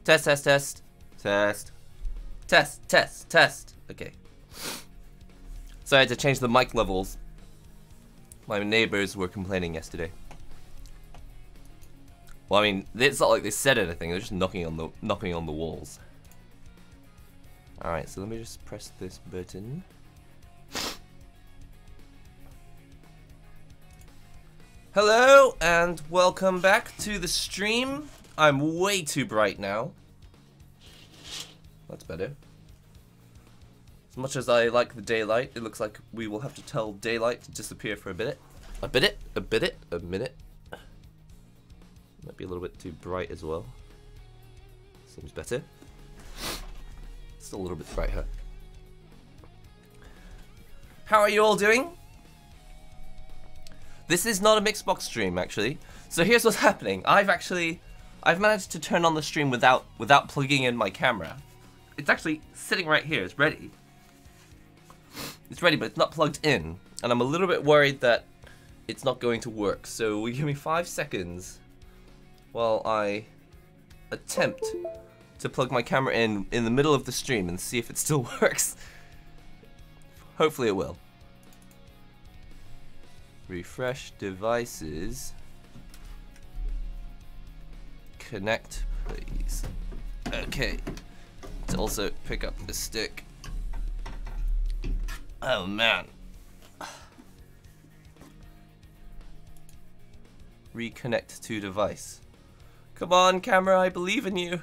Test, test, test. Test. Test, test, test. Okay. So I had to change the mic levels. My neighbors were complaining yesterday. Well, I mean, it's not like they said anything. They're just knocking on the walls. All right, so let me just press this button. Hello and welcome back to the stream. I'm way too bright now. That's better. As much as I like the daylight, it looks like we will have to tell daylight to disappear for a minute. A minute. Might be a little bit too bright as well. Seems better. Still a little bit bright, huh? How are you all doing? This is not a Mixbox stream, actually. So here's what's happening. I've managed to turn on the stream without plugging in my camera. It's actually sitting right here. It's ready. It's ready, but it's not plugged in. And I'm a little bit worried that it's not going to work. So will you give me 5 seconds while I attempt to plug my camera in the middle of the stream and see if it still works. Hopefully it will. Refresh devices. Connect, please. Okay. To also pick up the stick. Oh man. Reconnect to device. Come on, camera, I believe in you.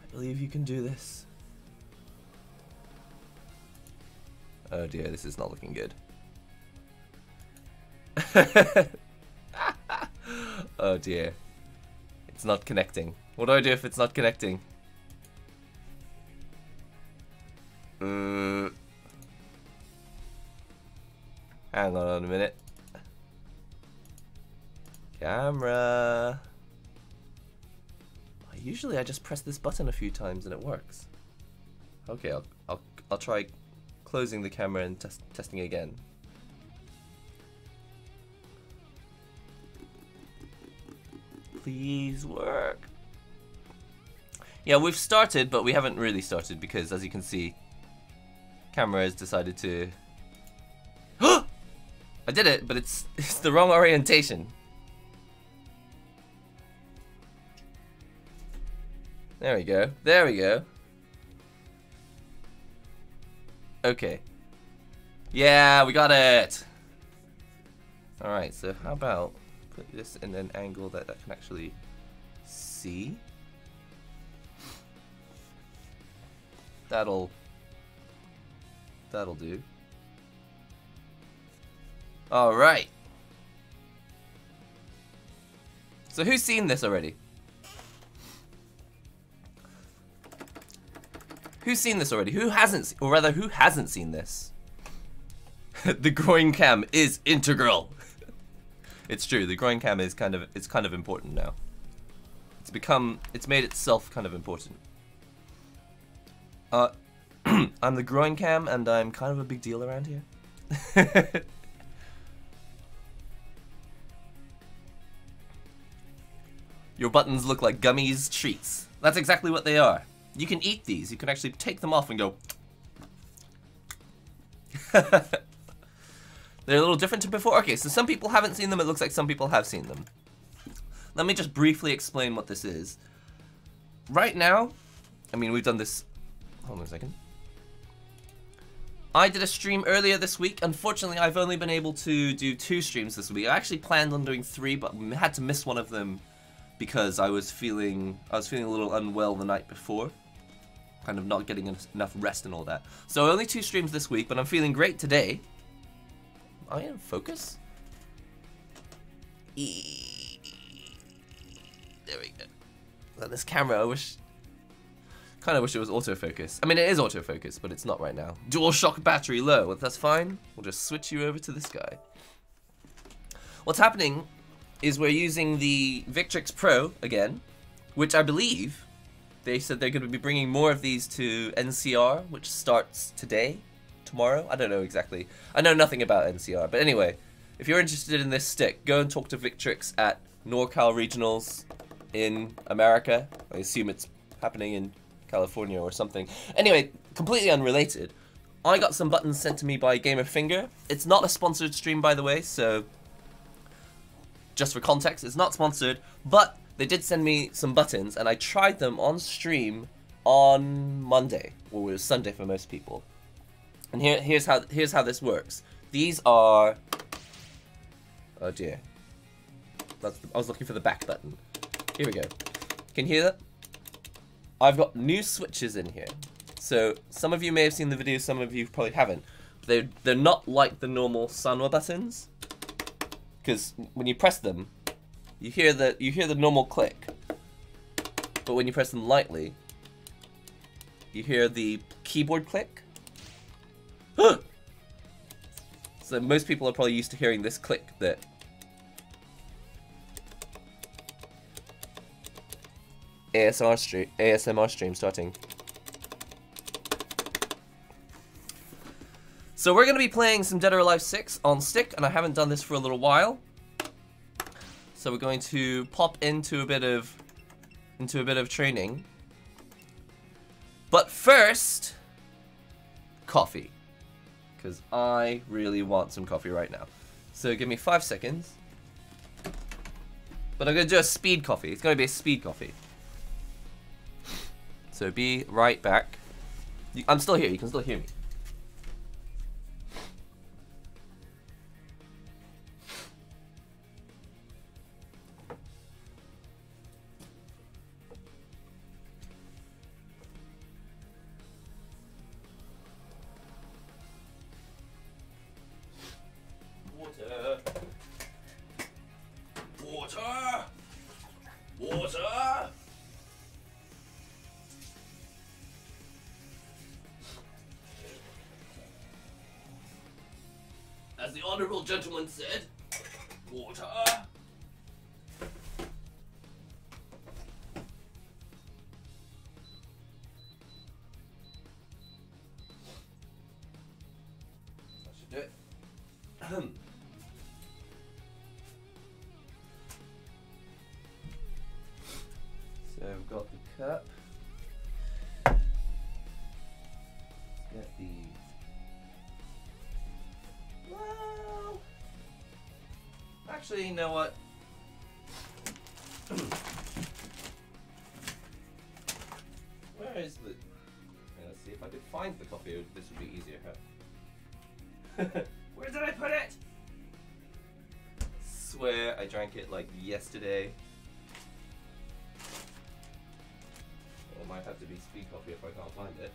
I believe you can do this. Oh dear, this is not looking good. Oh dear. It's not connecting. What do I do if it's not connecting? Hang on a minute. Camera. Usually I just press this button a few times and it works. Okay, I'll try closing the camera and testing again. Please work. Yeah, we've started, but we haven't really started because, as you can see, camera has decided to. I did it, but it's the wrong orientation. There we go. There we go. Okay. Yeah, we got it. All right. So how about put this in an angle that I can actually see? That'll do. All right. So who's seen this already? Who's seen this already? Who hasn't, or rather, who hasn't seen this? The groin cam is integral. It's true. The groin cam is kind of important now. It's made itself kind of important. I'm the groin cam, and I'm kind of a big deal around here. Your buttons look like gummies treats. That's exactly what they are. You can eat these. You can actually take them off and go. They're a little different to before. Okay, so some people haven't seen them. It looks like some people have seen them. Let me just briefly explain what this is. Right now, I mean, we've done this. Hold on a second. I did a stream earlier this week. Unfortunately, I've only been able to do 2 streams this week. I actually planned on doing 3, but had to miss one of them because I was feeling a little unwell the night before. Kind of not getting enough rest and all that. So only 2 streams this week, but I'm feeling great today. Am I in focus? There we go. This camera, kind of wish it was autofocus. I mean, it is autofocus, but it's not right now. DualShock battery low. Well, that's fine. We'll just switch you over to this guy. What's happening is we're using the Victrix Pro again, which I believe they said they're going to be bringing more of these to NCR, which starts today, tomorrow. I don't know exactly. I know nothing about NCR, but anyway, if you're interested in this stick, go and talk to Victrix at NorCal Regionals. in America. I assume it's happening in California or something. Anyway, completely unrelated. I got some buttons sent to me by Gamerfinger. It's not a sponsored stream, by the way, so just for context, it's not sponsored, but they did send me some buttons, and I tried them on stream on Monday, or it was Sunday for most people. And here's how this works. These are, oh dear, I was looking for the back button. Here we go. Can you hear that? I've got new switches in here. So some of you may have seen the video, some of you probably haven't. They're not like the normal Sanwa buttons, because when you press them, you hear the normal click. But when you press them lightly, you hear the keyboard click. So most people are probably used to hearing this click that ASMR stream starting. So we're gonna be playing some Dead or Alive 6 on stick, and I haven't done this for a little while. So we're going to pop into a bit of training. But first, coffee, because I really want some coffee right now. So give me 5 seconds. But I'm gonna do a speed coffee. It's gonna be a speed coffee. So be right back. I'm still here. You can still hear me. Water. Water. Water. As the honorable gentleman said, water. That should do it. So we've got the cup. Let's get the. Well, actually, you know what? Where is the? Let's see if I could find the coffee. This would be easier, huh? Where did I put it? Swear I drank it like yesterday. Well, it might have to be speed coffee if I can't find it.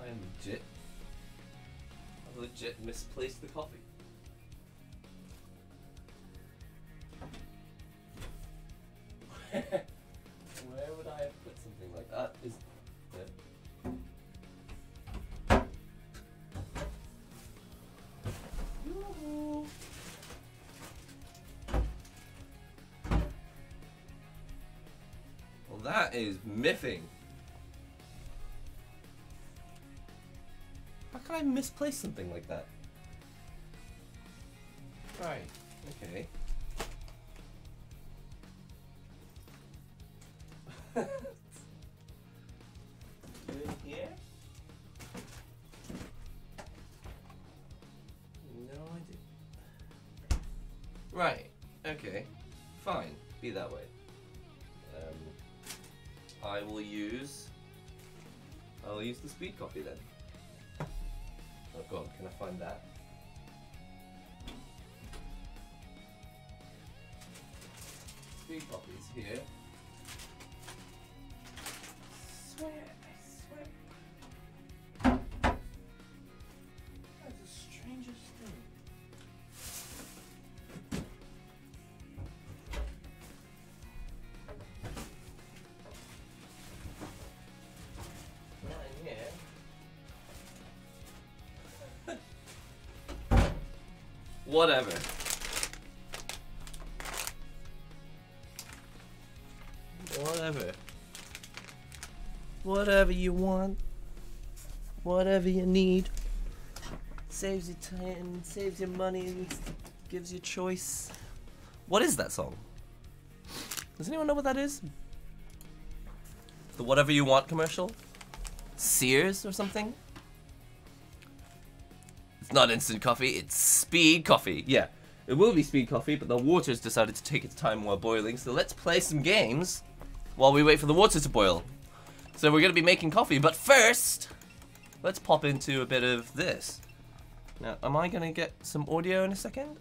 I am legit. I legit misplaced the coffee. Where would I have put something like that? Is it? Yoo-hoo. Well, that is miffing. How can I misplace something like that? Right, okay. In here? No idea. Right, okay. Fine, be that way. I will use the speed coffee then. Oh god, can I find that? Speed coffee's here. I swear. That's the strangest thing. Not in here. Whatever. Whatever. Whatever you want. Whatever you need. saves you time, saves you money, and gives you choice. What is that song? Does anyone know what that is? The Whatever You Want commercial? Sears or something? It's not instant coffee, it's speed coffee. Yeah, it will be speed coffee, but the water's decided to take its time while boiling, so let's play some games while we wait for the water to boil. So we're gonna be making coffee, but first, let's pop into a bit of this. Now, am I gonna get some audio in a second?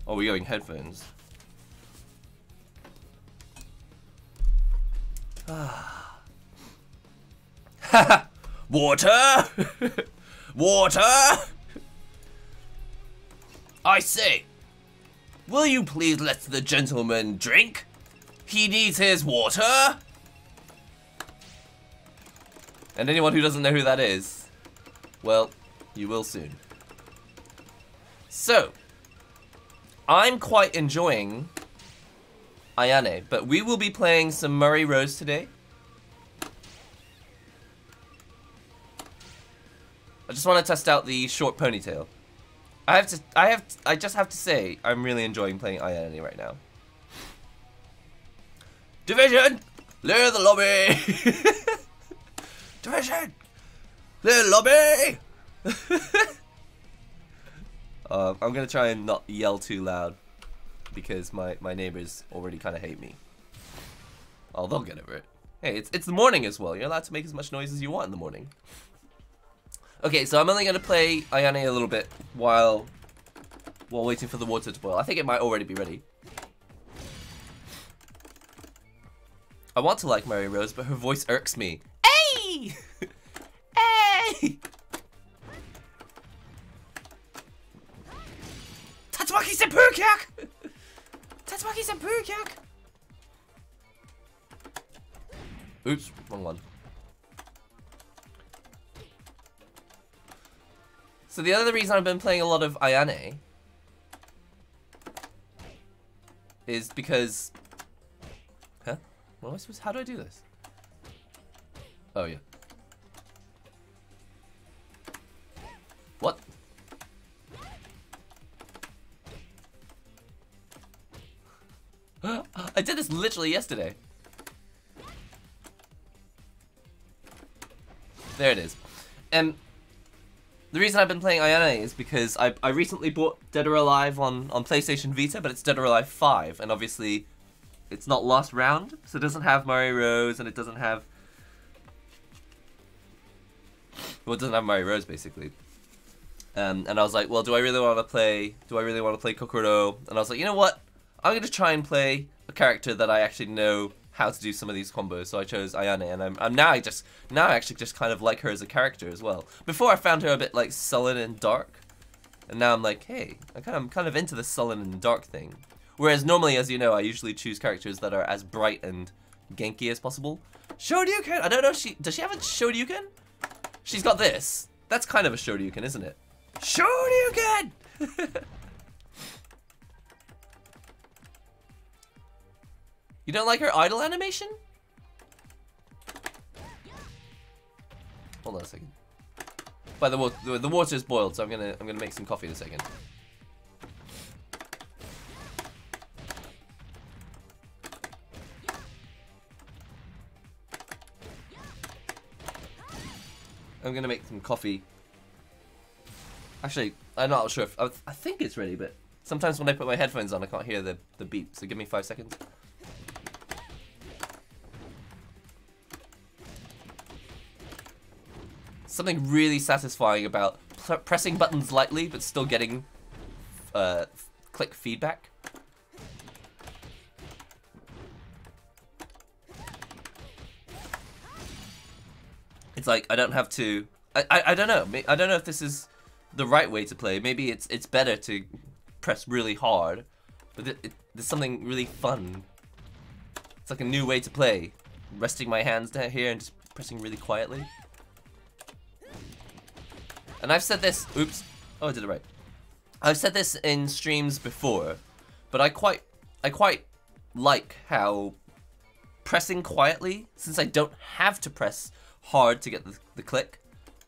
Oh, we're going headphones. Water! Water! I say, will you please let the gentleman drink? He needs his water! And anyone who doesn't know who that is, well, you will soon. So, I'm quite enjoying Ayane, but we will be playing some Murray Rose today. I just want to test out the short ponytail. I just have to say, I'm really enjoying playing Ayane right now. Division! Clear the lobby! Division! Clear the lobby! I'm gonna try and not yell too loud because my neighbors already kind of hate me. Oh, they'll get over it. Hey, it's the morning as well. You're allowed to make as much noise as you want in the morning. Okay, so I'm only gonna play Ayane a little bit while waiting for the water to boil. I think it might already be ready. I want to like Mary Rose, but her voice irks me. Hey! Hey! Tatsumaki Senpukyak! Tatsumaki Senpukyak! Oops, wrong one. So the other reason I've been playing a lot of Ayane is because... Huh? What am I supposed to... How do I do this? Oh, yeah. What? I did this literally yesterday. There it is. And the reason I've been playing Ayane is because I recently bought Dead or Alive on PlayStation Vita, but it's Dead or Alive 5, and obviously it's not Lost Round, so it doesn't have Mary Rose, and it doesn't have... Well, it doesn't have Mary Rose, basically. And I was like, well, do I really want to play Kokoro? And I was like, you know what? I'm going to try and play a character that I actually know how to do some of these combos, so I chose Ayane, and I'm now I actually just kind of like her as a character as well. Before I found her a bit like sullen and dark, and now I'm like, hey, I'm kind of into the sullen and dark thing. Whereas normally, as you know, I usually choose characters that are as bright and Genki as possible. Shoryuken! I don't know, does she have a Shoryuken? She's got this. That's kind of a Shoryuken, isn't it? Shoryuken! You don't like her idle animation? Hold on a second. By the water's boiled, so I'm gonna make some coffee in a second. I'm gonna make some coffee. Actually, I'm not sure if I think it's ready, but sometimes when I put my headphones on, I can't hear the beep. So give me 5 seconds. Something really satisfying about pressing buttons lightly but still getting click feedback. It's like I don't have to. I don't know. I don't know if this is the right way to play. Maybe it's better to press really hard, but there's something really fun. It's like a new way to play. Resting my hands down here and just pressing really quietly. And I've said this, oops, oh I did it right. I've said this in streams before, but I quite like how pressing quietly, since I don't have to press hard to get the click,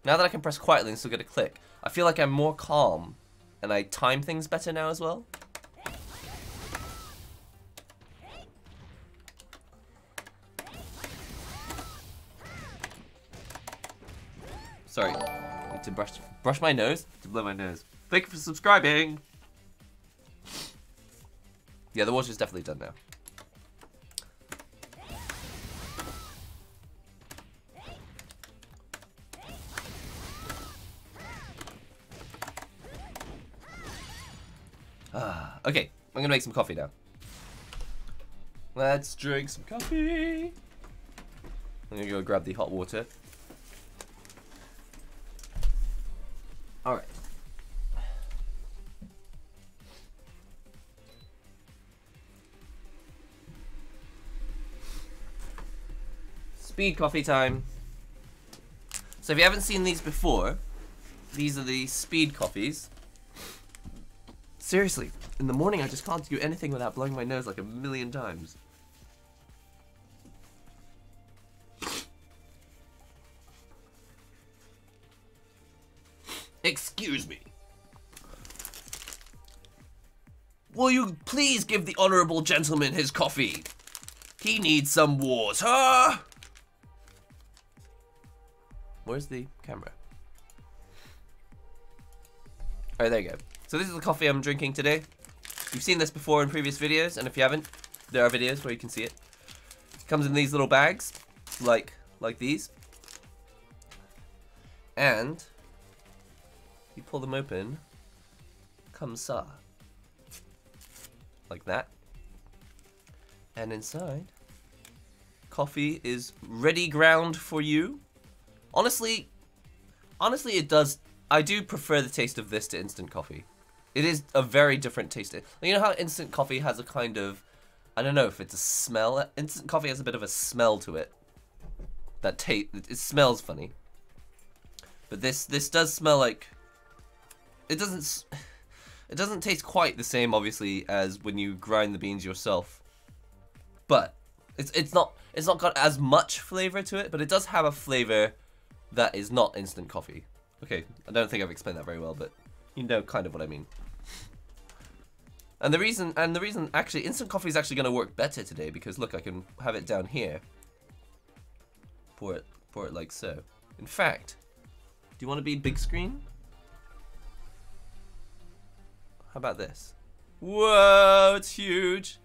now that I can press quietly and still get a click, I feel like I'm more calm, and I time things better now as well. Sorry, I need to brush my nose to blow my nose. Thank you for subscribing. Yeah, the water's definitely done now. Okay, I'm gonna make some coffee now. Let's drink some coffee. I'm gonna go grab the hot water. Alright. Speed coffee time. So if you haven't seen these before, these are the speed coffees. Seriously, in the morning I just can't do anything without blowing my nose like a million times. Excuse me. Will you please give the honorable gentleman his coffee? He needs some water. Where's the camera? Alright, there you go. So this is the coffee I'm drinking today. You've seen this before in previous videos, and if you haven't, there are videos where you can see it. It comes in these little bags, like these. And you pull them open, comes ça. Like that. And inside, coffee is ready ground for you. Honestly, it does. I do prefer the taste of this to instant coffee. It is a very different taste. You know how instant coffee has a kind of, I don't know if it's a smell. Instant coffee has a bit of a smell to it. That it smells funny. But this does smell like. It doesn't taste quite the same, obviously, as when you grind the beans yourself. But it's not got as much flavor to it, but it does have a flavor that is not instant coffee. Okay, I don't think I've explained that very well, but you know kind of what I mean. And the reason actually instant coffee is actually going to work better today because look, I can have it down here. Pour it like so. In fact, do you want to be big screen? How about this? Whoa, it's huge.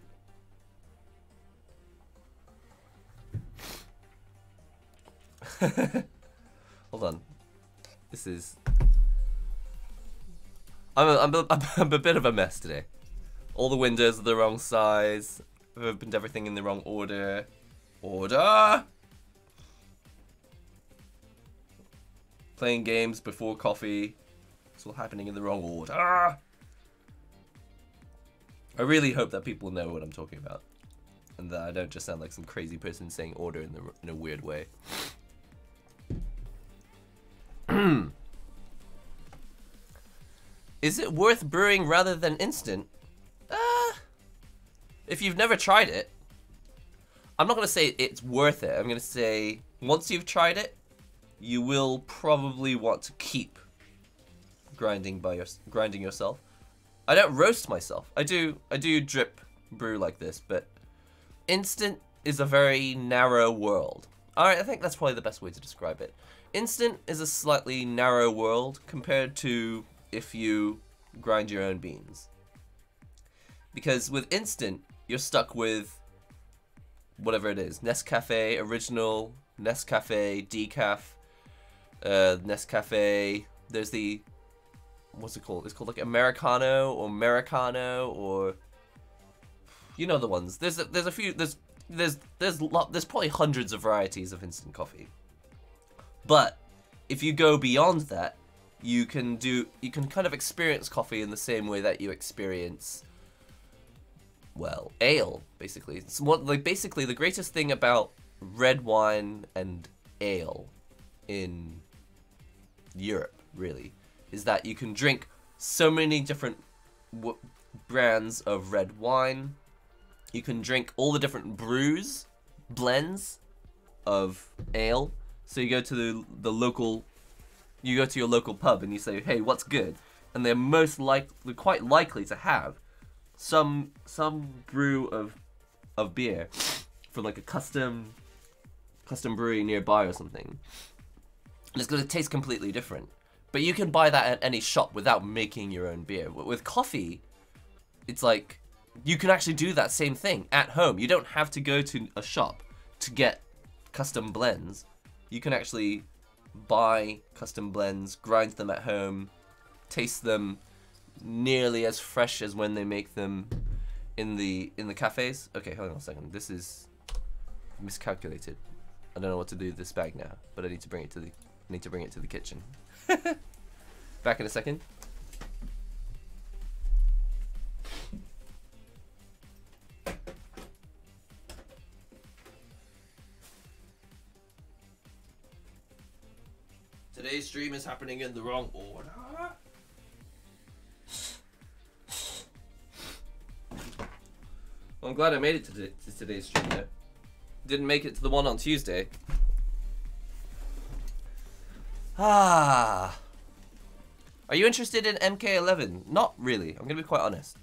Hold on. This is. I'm a bit of a mess today. All the windows are the wrong size. I've opened everything in the wrong order. Playing games before coffee. It's all happening in the wrong order. I really hope that people know what I'm talking about. And that I don't just sound like some crazy person saying order in a weird way. Is it worth brewing rather than instant? If you've never tried it, I'm not going to say it's worth it. I'm going to say once you've tried it, you will probably want to keep grinding yourself. I don't roast myself. I do drip brew like this, but instant is a very narrow world. Alright, I think that's probably the best way to describe it. Instant is a slightly narrow world compared to if you grind your own beans. Because with instant, you're stuck with whatever it is. Nescafe Original, Nescafe Decaf, Nescafe, there's the, what's it called? It's called like Americano or Americano or, you know the ones. There's a few, there's probably hundreds of varieties of instant coffee. But if you go beyond that, you can kind of experience coffee in the same way that you experience, well, ale, basically. It's basically the greatest thing about red wine and ale in Europe, really, is that you can drink so many different brands of red wine. You can drink all the different blends of ale. So you go to the local, you go to your local pub and you say, hey, what's good? And they're quite likely to have some brew of beer from like a custom brewery nearby or something. And it's going to taste completely different. But you can buy that at any shop without making your own beer. With coffee, it's like, you can actually do that same thing at home. You don't have to go to a shop to get custom blends. You can actually buy custom blends, grind them at home, taste them nearly as fresh as when they make them in the cafes. Okay, hold on a second. This is miscalculated. I don't know what to do with this bag now, but I need to bring it to the kitchen. Back in a second. Today's stream is happening in the wrong order. Well, I'm glad I made it to today's stream though. Didn't make it to the one on Tuesday. Ah. Are you interested in MK11? Not really. I'm gonna be quite honest.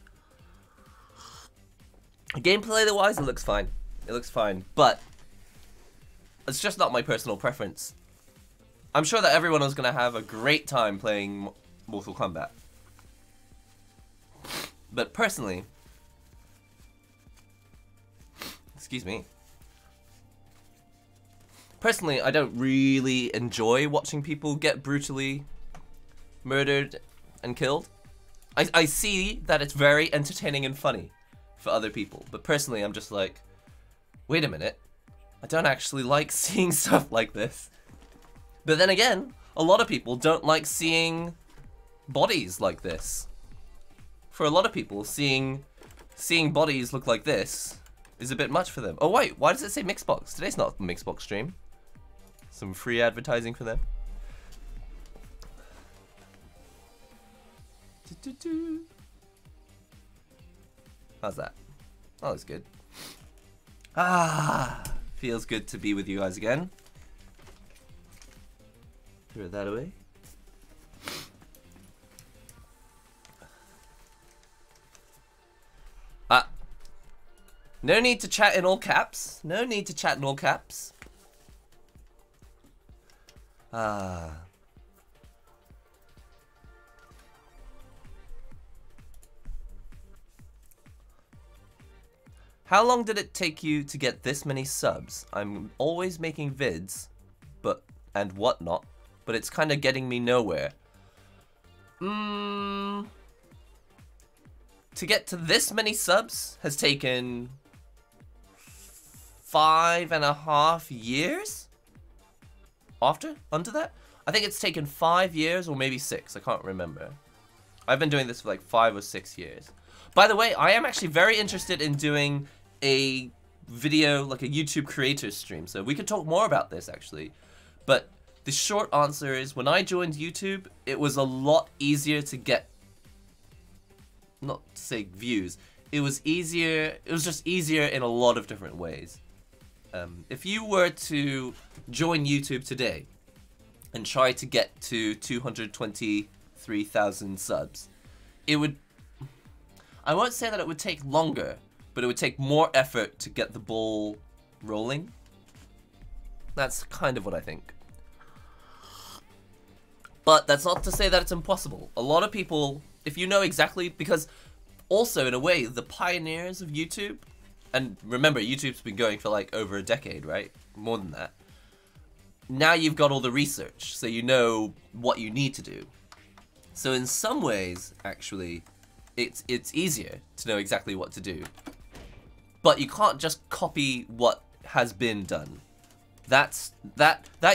Gameplay-wise, it looks fine. It looks fine, but it's just not my personal preference. I'm sure that everyone was gonna have a great time playing Mortal Kombat, but personally, excuse me. Personally, I don't really enjoy watching people get brutally murdered and killed. I see that it's very entertaining and funny for other people, but personally I'm just like, wait a minute, I don't actually like seeing stuff like this. But then again, a lot of people don't like seeing bodies like this. For a lot of people, seeing bodies look like this is a bit much for them. Oh wait, why does it say Mixbox? Today's not a Mixbox stream. Some free advertising for them. How's that? Oh, that's good. Ah, feels good to be with you guys again. Throw that away. No need to chat in all caps. No need to chat in all caps. Ah. How long did it take you to get this many subs? I'm always making vids, and whatnot, but it's kind of getting me nowhere. To get to this many subs has taken 5.5 years? Under that? I think it's taken 5 years or maybe 6, I can't remember. I've been doing this for like 5 or 6 years. By the way, I am actually very interested in doing a video, like a YouTube creator stream, so we could talk more about this actually. But the short answer is, when I joined YouTube, it was a lot easier to get, not to say views, it was just easier in a lot of different ways. If you were to join YouTube today and try to get to 223,000 subs, it would, I won't say that it would take longer, but it would take more effort to get the ball rolling. That's kind of what I think. But that's not to say that it's impossible. A lot of people, if you know exactly, because also in a way, the pioneers of YouTube, and remember, YouTube's been going for like over a decade, right? More than that. Now you've got all the research, so you know what you need to do. So in some ways, actually, it's easier to know exactly what to do. But you can't just copy what has been done. That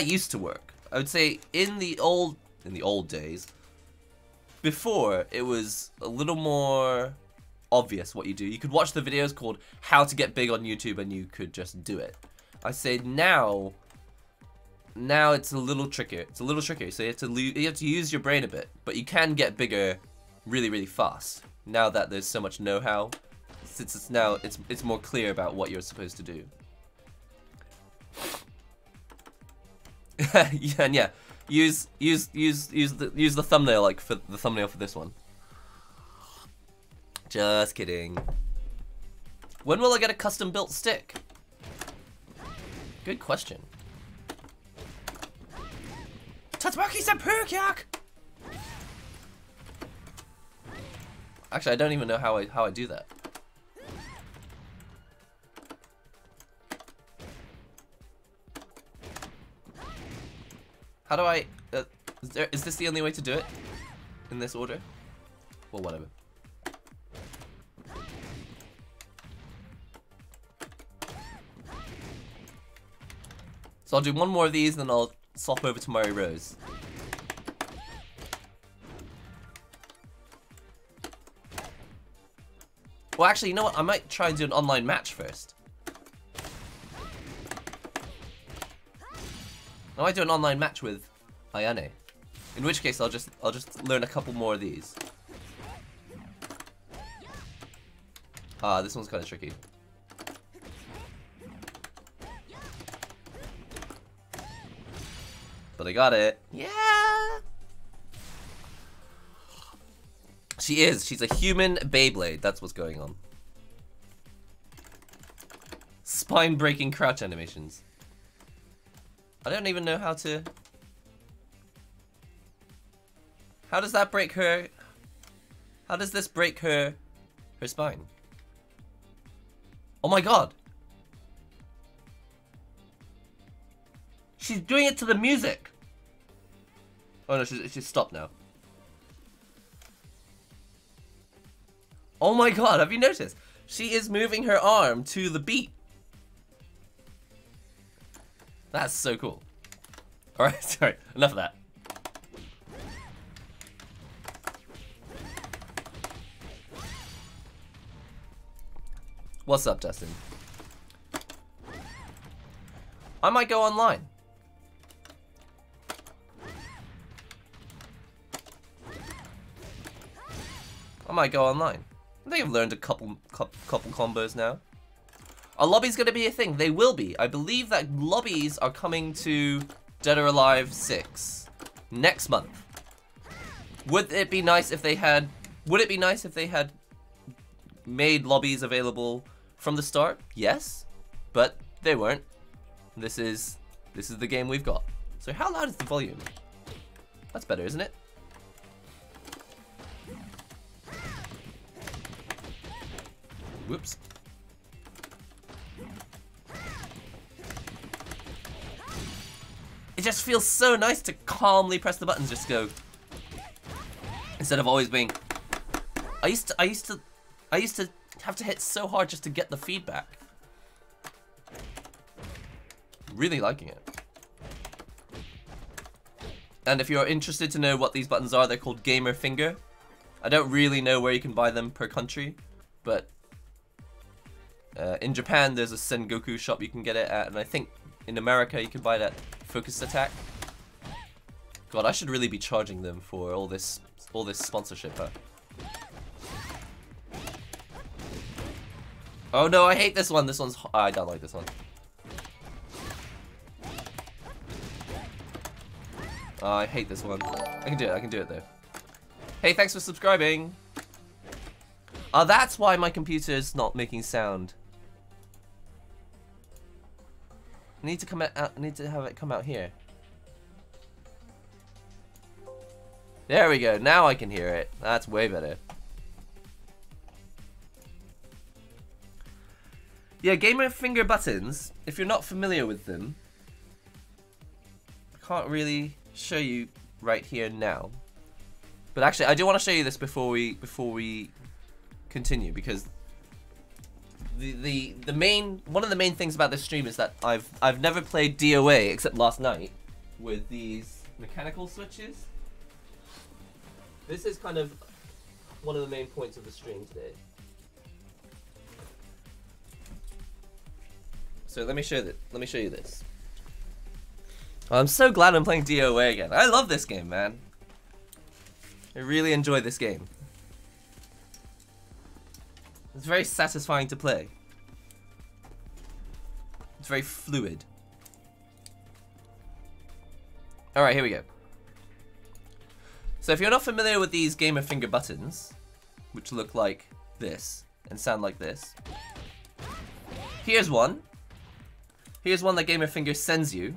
used to work. I would say in the old days, before, it was a little more obvious what you do. You could watch the videos called How to Get Big on YouTube and you could just do it. I say now it's a little trickier. It's a little trickier, so you have to use your brain a bit, but you can get bigger really, really fast. Now that there's so much know-how, since it's more clear about what you're supposed to do. And yeah, use the thumbnail like for the thumbnail for this one. Just kidding. When will I get a custom built stick? Good question. Tatsumaki Senpukyak! Actually, I don't even know how I do that. How do I? Is this the only way to do it? In this order? Well, whatever. So I'll do one more of these, then I'll swap over to Mario Rose. Well, actually, you know what? I might try and do an online match first. I might do an online match with Ayane. In which case, I'll just learn a couple more of these. Ah, this one's kind of tricky. But I got it. Yeah! She is. She's a human Beyblade. That's what's going on. Spine-breaking crouch animations. I don't even know how to... How does that break her... How does this break her spine? Oh my god! She's doing it to the music! Oh no, she's stopped now. Oh my god, have you noticed? She is moving her arm to the beat. That's so cool. Alright, sorry, enough of that. What's up, Dustin? I might go online. I might go online. I think I've learned a couple combos now. Are lobbies going to be a thing? They will be. I believe that lobbies are coming to Dead or Alive 6 next month. Would it be nice if they had? Would it be nice if they had made lobbies available from the start? Yes, but they weren't. This is the game we've got. So how loud is the volume? That's better, isn't it? Whoops. It just feels so nice to calmly press the buttons, just go. Instead of always being. I used to have to hit so hard just to get the feedback. Really liking it. And if you're interested to know what these buttons are, they're called Gamer Finger. I don't really know where you can buy them per country, but in Japan there's a Sengoku shop you can get it at, and I think in America you can buy it at Focus Attack. God, I should really be charging them for all this sponsorship, huh? Oh no, I hate this one. This one's I don't like this one. Oh, I hate this one. I can do it. I can do it though. Hey, thanks for subscribing. Oh, that's why my computer is not making sound. I need to come out. I need to have it come out here. There we go. Now I can hear it. That's way better. Yeah, Gamer Finger buttons. If you're not familiar with them, I can't really show you right here now. But actually, I do want to show you this before we continue, because one of the main things about this stream is that I've never played DOA except last night with these mechanical switches. This is kind of one of the main points of the stream today. So let me show you this. I'm so glad I'm playing DOA again. I love this game, man. I really enjoy this game. It's very satisfying to play. It's very fluid. Alright, here we go. So if you're not familiar with these gamer finger buttons, which look like this and sound like this, here's one. Here's one that Gamer Finger sends you.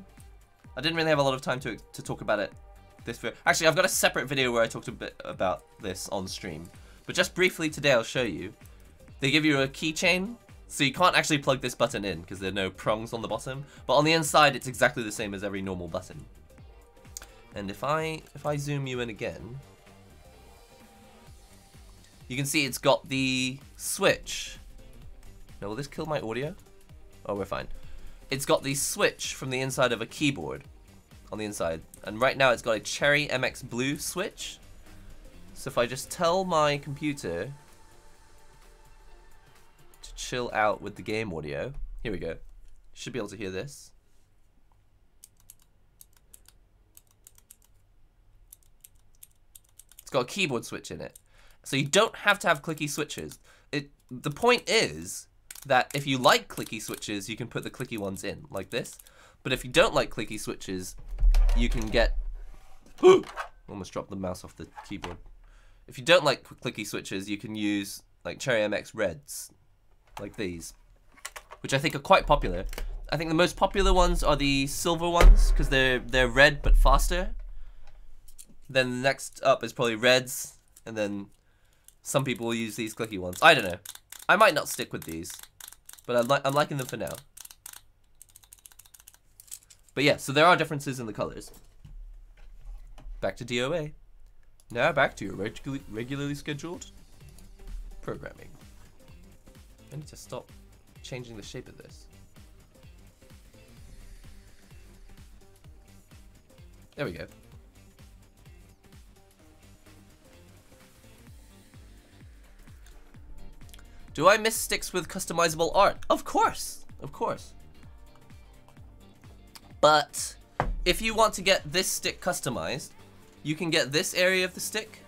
I didn't really have a lot of time to talk about it this video. Actually, I've got a separate video where I talked a bit about this on stream. But just briefly today I'll show you. They give you a keychain, so you can't actually plug this button in because there are no prongs on the bottom. But on the inside it's exactly the same as every normal button. And if I zoom you in again, you can see it's got the switch. Now, will this kill my audio? Oh, we're fine. It's got the switch from the inside of a keyboard on the inside. And right now it's got a Cherry MX Blue switch. So if I just tell my computer to chill out with the game audio, here we go. You should be able to hear this. It's got a keyboard switch in it. So you don't have to have clicky switches. The point is that if you like clicky switches, you can put the clicky ones in, like this. But if you don't like clicky switches, you can get... Almost dropped the mouse off the keyboard. If you don't like clicky switches, you can use like Cherry MX Reds, like these, which I think are quite popular. I think the most popular ones are the silver ones, because they're red but faster. Then the next up is probably Reds, and then some people will use these clicky ones. I don't know. I might not stick with these, but I'm liking them for now. But yeah, so there are differences in the colors. Back to DOA. Now back to your regularly scheduled programming. I need to stop changing the shape of this. There we go. Do I miss sticks with customizable art? Of course, of course. But if you want to get this stick customized, you can get this area of the stick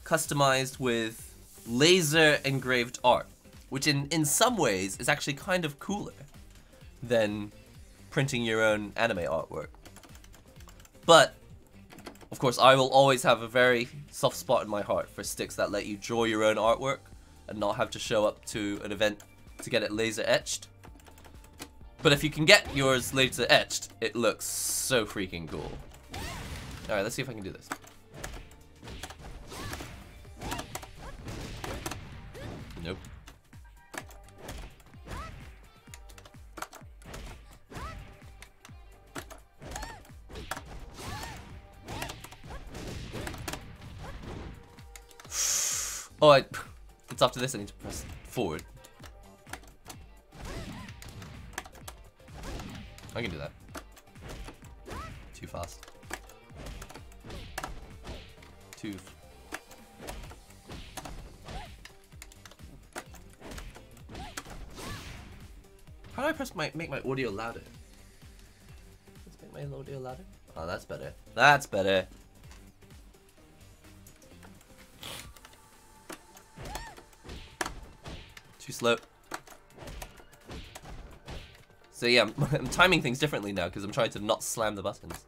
customized with laser engraved art, which in some ways is actually kind of cooler than printing your own anime artwork. But of course, I will always have a very soft spot in my heart for sticks that let you draw your own artwork and not have to show up to an event to get it laser etched. But if you can get yours laser etched, it looks so freaking cool. Alright, let's see if I can do this. Nope. Oh, it's after this I need to press forward. I can do that. Too fast. How do I make my audio louder? Let's make my audio louder. Oh, that's better. That's better. Too slow. So yeah, I'm timing things differently now because I'm trying to not slam the buttons.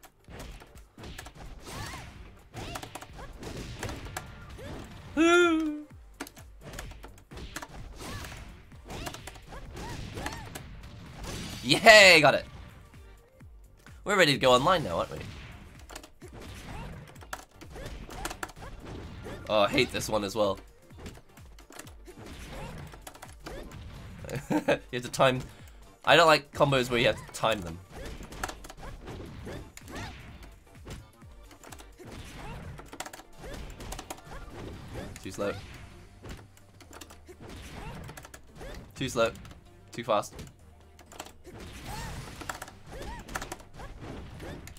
Yay, got it. We're ready to go online now, aren't we? Oh, I hate this one as well. You have to time. I don't like combos where you have to time them. Too slow. Too slow. Too fast.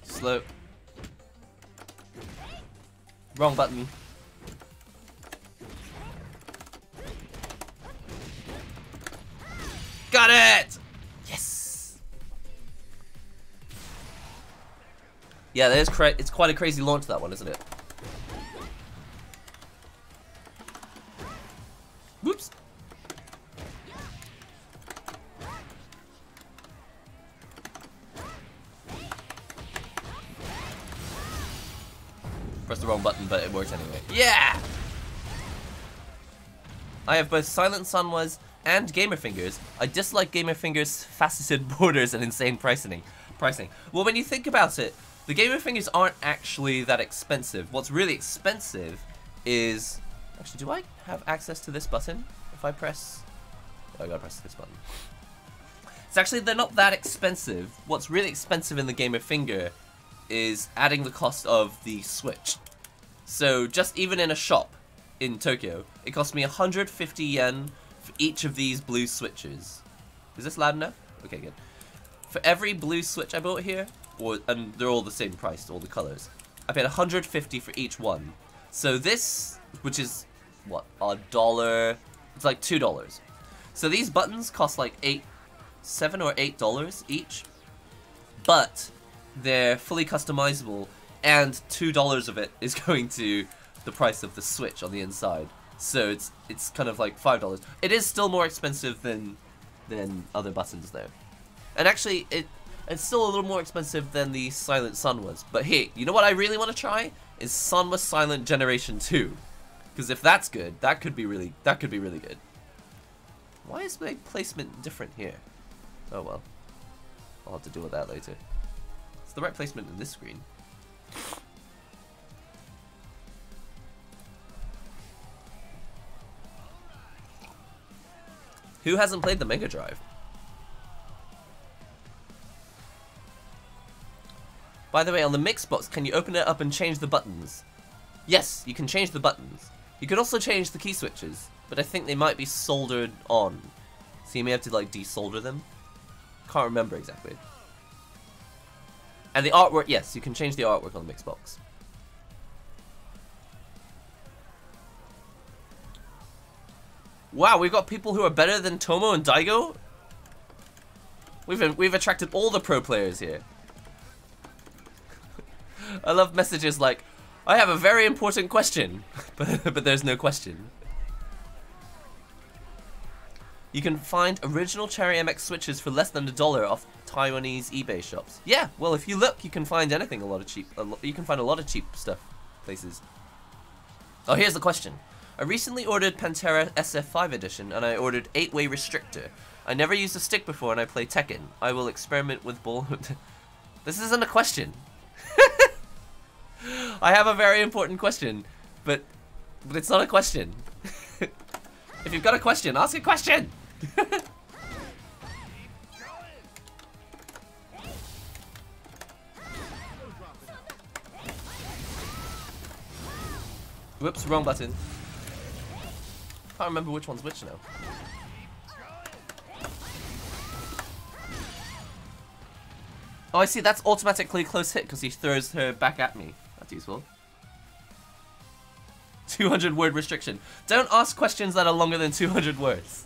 Slow. Wrong button. Got it! Yes! Yeah, that is it's quite a crazy launch, that one, isn't it? Whoops. Pressed the wrong button, but it worked anyway. Yeah! I have both Silent Sunwas and Gamer Fingers. I dislike Gamer Fingers' faceted borders and insane pricing. Well, when you think about it, the Gamer Fingers aren't actually that expensive. What's really expensive is... Actually, do I have access to this button? If I press... Oh, I gotta press this button. It's actually, they're not that expensive. What's really expensive in the Gamer Finger is adding the cost of the Switch. So, just even in a shop in Tokyo, it cost me 150 yen for each of these blue switches. Is this loud enough? Okay, good. For every blue switch I bought here, and they're all the same price, all the colors, I paid 150 for each one. So this, which is, what, $1, it's like $2. So these buttons cost like $7 or $8 each, but they're fully customizable, and $2 of it is going to the price of the Switch on the inside. So it's kind of like $5. It is still more expensive than other buttons though. And actually, it's still a little more expensive than the Silent Sunwas. But hey, you know what I really want to try? Is Sunwa Silent Generation 2. Because if that's good, that could be really good. Why is my placement different here? Oh well. I'll have to deal with that later. It's the right placement in this screen. Who hasn't played the Mega Drive? By the way, on the Mixbox, can you open it up and change the buttons? Yes, you can change the buttons. You could also change the key switches, but I think they might be soldered on. So you may have to like desolder them. Can't remember exactly. And the artwork, yes, you can change the artwork on the Mixbox. Wow, we've got people who are better than Tomo and Daigo? We've attracted all the pro players here. I love messages like, I have a very important question, but there's no question. You can find original Cherry MX switches for less than $1 off Taiwanese eBay shops. Yeah, well, if you look, you can find anything you can find a lot of cheap stuff places. Oh, here's the question. I recently ordered Pantera SF5 edition, and I ordered 8-way restrictor. I never used a stick before, and I play Tekken. I will experiment with ball. This isn't a question. I have a very important question, but it's not a question. If you've got a question, ask a question. Whoops, wrong button. Can't remember which one's which now. Oh, I see, that's automatically close hit because he throws her back at me. That's useful. 200 word restriction. Don't ask questions that are longer than 200 words.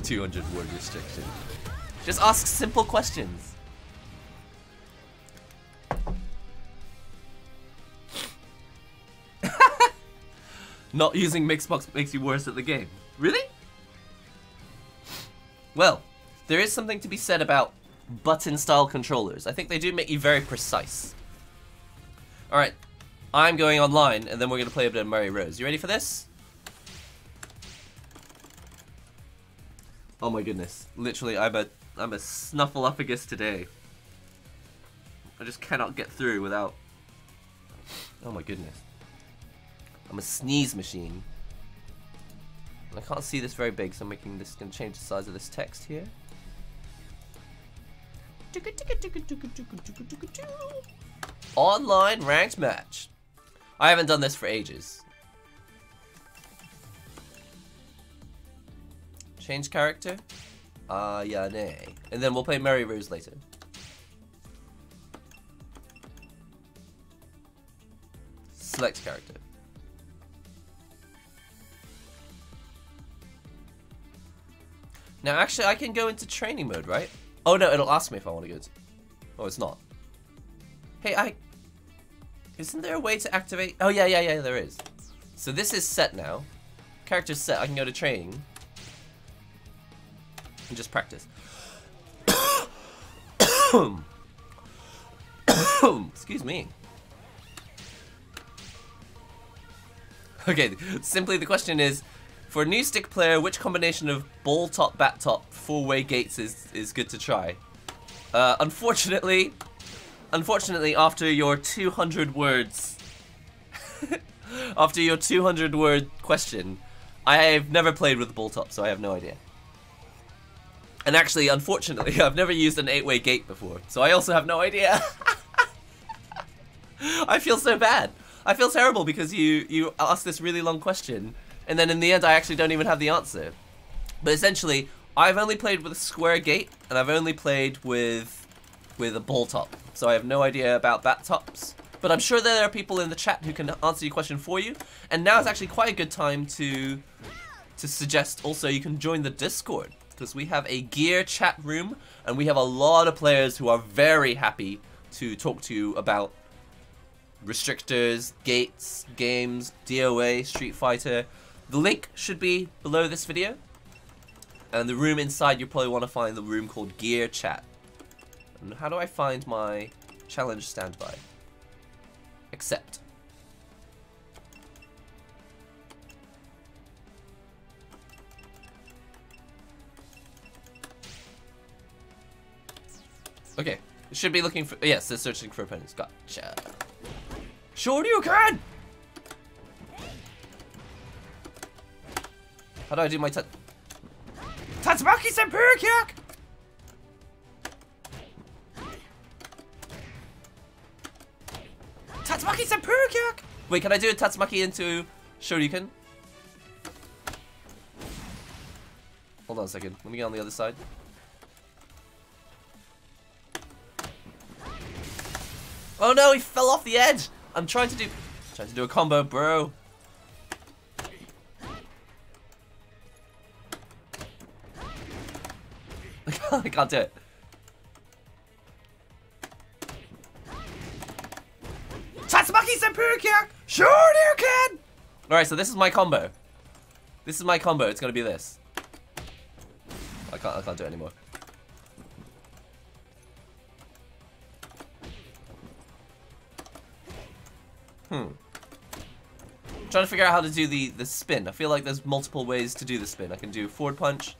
200 word restriction. Just ask simple questions. Not using Mixbox makes you worse at the game. Really? Well, there is something to be said about button-style controllers. I think they do make you very precise. Alright, I'm going online, and then we're going to play a bit of Mario Rose. You ready for this? Oh my goodness. Literally, I'm a snuffleupagus today. I just cannot get through without... Oh my goodness. I'm a sneeze machine. I can't see this very big, so I'm making this, gonna change the size of this text here. Online ranked match. I haven't done this for ages. Change character? Yeah, nay. And then we'll play Mario Rose later. Select character. Now, actually, I can go into training mode, right? Oh, no, it'll ask me if I want to go to... Oh, it's not. Hey, Isn't there a way to activate... Oh, yeah, there is. So this is set now. Character's set. I can go to training. and just practice. Excuse me. Okay, simply the question is, for a new stick player, which combination of ball top, bat top, four-way gates is good to try? Unfortunately, after your 200 words, after your 200-word question, I've never played with ball top, so I have no idea. And actually, unfortunately, I've never used an 8-way gate before, so I also have no idea. I feel so bad. I feel terrible because you asked this really long question, and then in the end I actually don't even have the answer. But essentially, I've only played with a square gate, and I've only played with a ball top. So I have no idea about bat tops. But I'm sure there are people in the chat who can answer your question for you. And now is actually quite a good time to suggest also you can join the Discord, because we have a gear chat room, and we have a lot of players who are very happy to talk to you about restrictors, gates, games, DOA, Street Fighter. The link should be below this video. And the room inside, you probably want to find the room called Gear Chat. And how do I find my challenge standby? Accept. Okay, it should be looking for, yes, it's searching for opponents. Gotcha. Sure you can! How do I do my Tatsumaki Senpuru Kyak! Tatsumaki Senpuru Kyak! Wait, can I do a Tatsumaki into Shoryuken? Hold on a second, let me get on the other side. Oh no, he fell off the edge! I'm trying to do a combo, bro. I can't do it. Tatsumaki Senpuru Kyak! Sure you can! Alright, so this is my combo. This is my combo, it's gonna be this. I can't do it anymore. Trying to figure out how to do the spin. I feel like there's multiple ways to do the spin. I can do forward punch.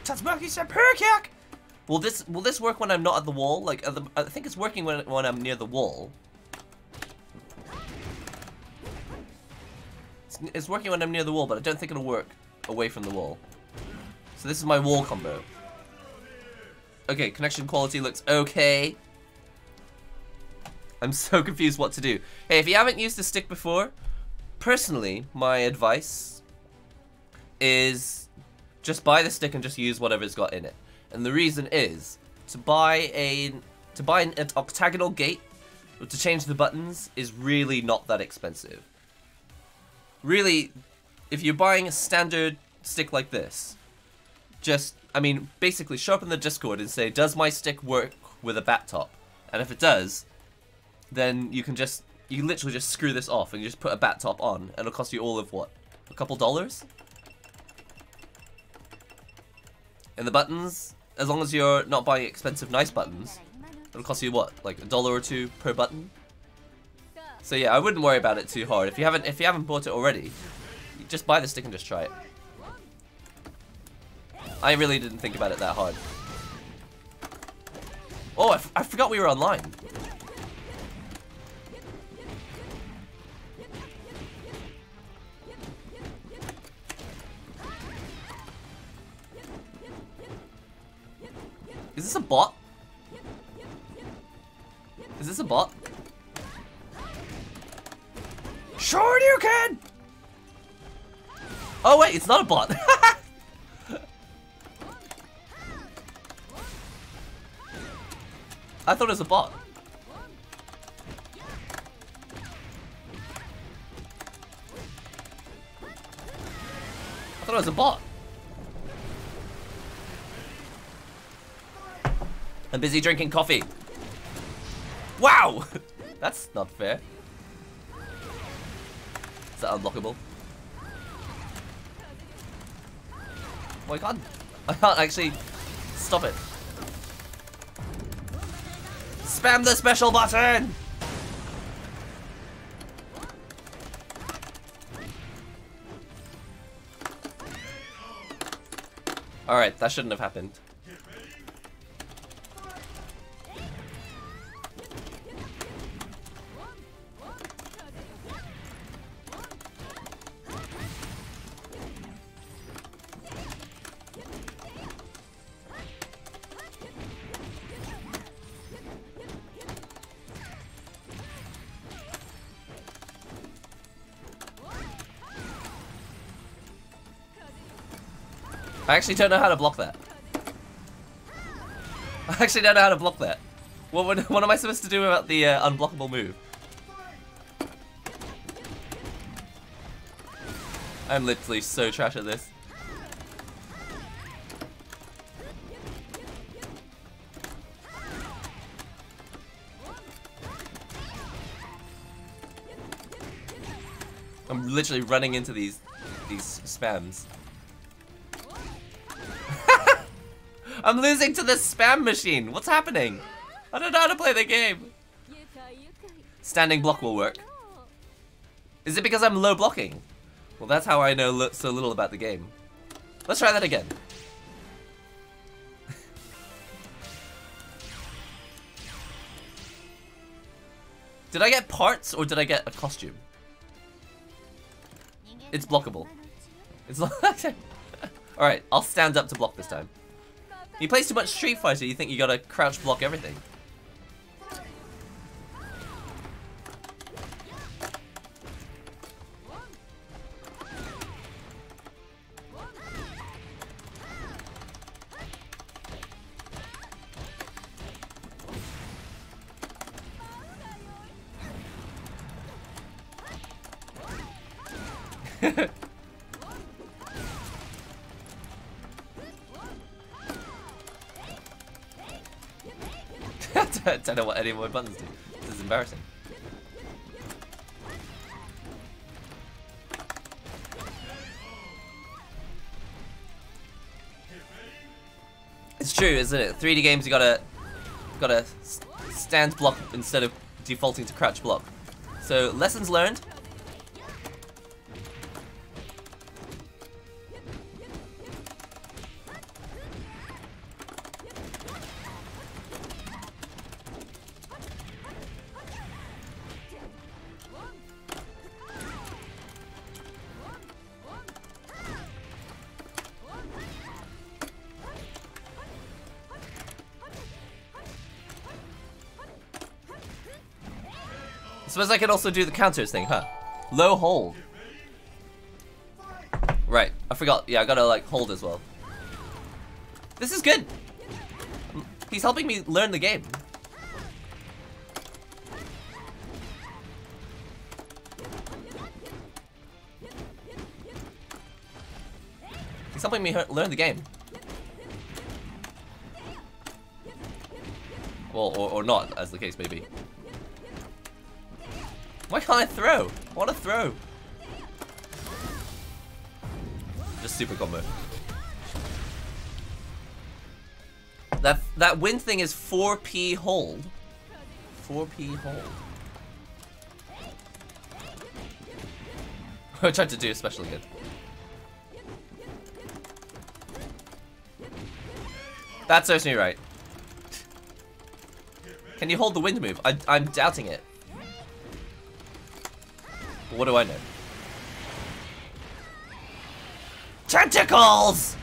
Tatsumaki Senpuru Kyak! Will this work when I'm not at the wall? Like I think it's working when I'm near the wall. It's working when I'm near the wall, but I don't think it'll work away from the wall. So this is my wall combo. Okay, connection quality looks okay. I'm so confused what to do. Hey, if you haven't used the stick before, personally, my advice is just buy the stick and just use whatever's got in it. And the reason is to buy an octagonal gate to change the buttons is really not that expensive. Really, if you're buying a standard stick like this, just, I mean, basically show up in the Discord and say, does my stick work with a bat top? And if it does, then you literally just screw this off and you just put a bat top on, and it'll cost you all of what? A couple dollars? And the buttons, as long as you're not buying expensive nice buttons, it'll cost you what? Like $1 or $2 per button? So yeah, I wouldn't worry about it too hard. If you haven't bought it already, just buy the stick and just try it. I really didn't think about it that hard. Oh, I forgot we were online. Is this a bot? Is this a bot? Sure you can! Oh wait, it's not a bot. I thought it was a bot. I thought it was a bot. I'm busy drinking coffee. Wow! That's not fair. Is that unblockable? Oh, I can't actually stop it. Spam the special button! Alright, that shouldn't have happened. I actually don't know how to block that. I actually don't know how to block that. What am I supposed to do about the unblockable move? I'm literally so trash at this. I'm literally running into these spams. I'm losing to this spam machine. What's happening? I don't know how to play the game. Standing block will work. Is it because I'm low blocking? Well, that's how I know so little about the game. Let's try that again. Did I get parts or did I get a costume? It's blockable. It's not. Alright, I'll stand up to block this time. You play too much Street Fighter, you think you gotta crouch block everything. I don't know what any of my buttons do. This is embarrassing. It's true, isn't it? 3D games, you gotta stand block instead of defaulting to crouch block. So lessons learned. I suppose I could also do the counters thing, huh? Low hold. Right, I forgot. Yeah, I gotta like hold as well. This is good. He's helping me learn the game. He's helping me learn the game. Well, or not, as the case may be. Why can't I throw? I want to throw. Just super combo. That win thing is 4p hold. 4p hold. I tried to do especially good. That serves me right. Can you hold the wind move? I'm doubting it. But what do I know? Tentacles!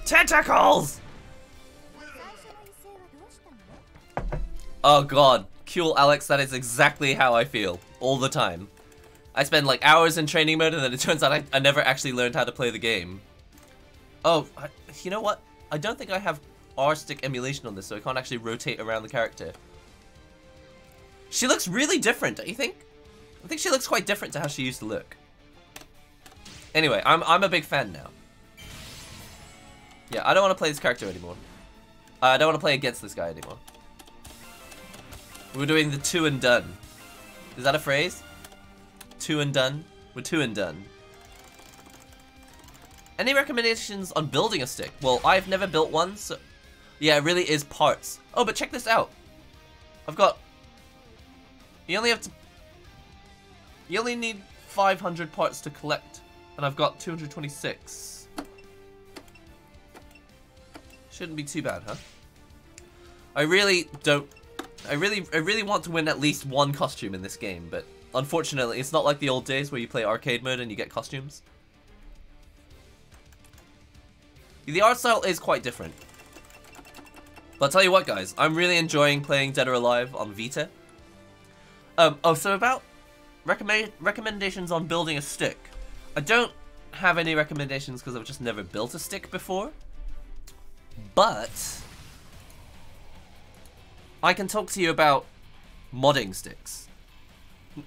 Tentacles! Oh god, cool Alex, that is exactly how I feel all the time. I spend like hours in training mode and then it turns out I never actually learned how to play the game. Oh, you know what? I don't think I have R-stick emulation on this, so I can't actually rotate around the character. She looks really different, don't you think? I think she looks quite different to how she used to look. Anyway, I'm a big fan now. Yeah, I don't want to play this character anymore. I don't want to play against this guy anymore. We're doing the 2 and done. Is that a phrase? 2 and done? We're 2 and done. Any recommendations on building a stick? Well, I've never built one, so... Yeah, it really is parts. Oh, but check this out. I've got... You only need 500 parts to collect. And I've got 226. Shouldn't be too bad, huh? I really want to win at least one costume in this game, but unfortunately, it's not like the old days where you play arcade mode and you get costumes. The art style is quite different. But I'll tell you what, guys, I'm really enjoying playing Dead or Alive on Vita. So about recommendations on building a stick. I don't have any recommendations because I've just never built a stick before. But I can talk to you about modding sticks.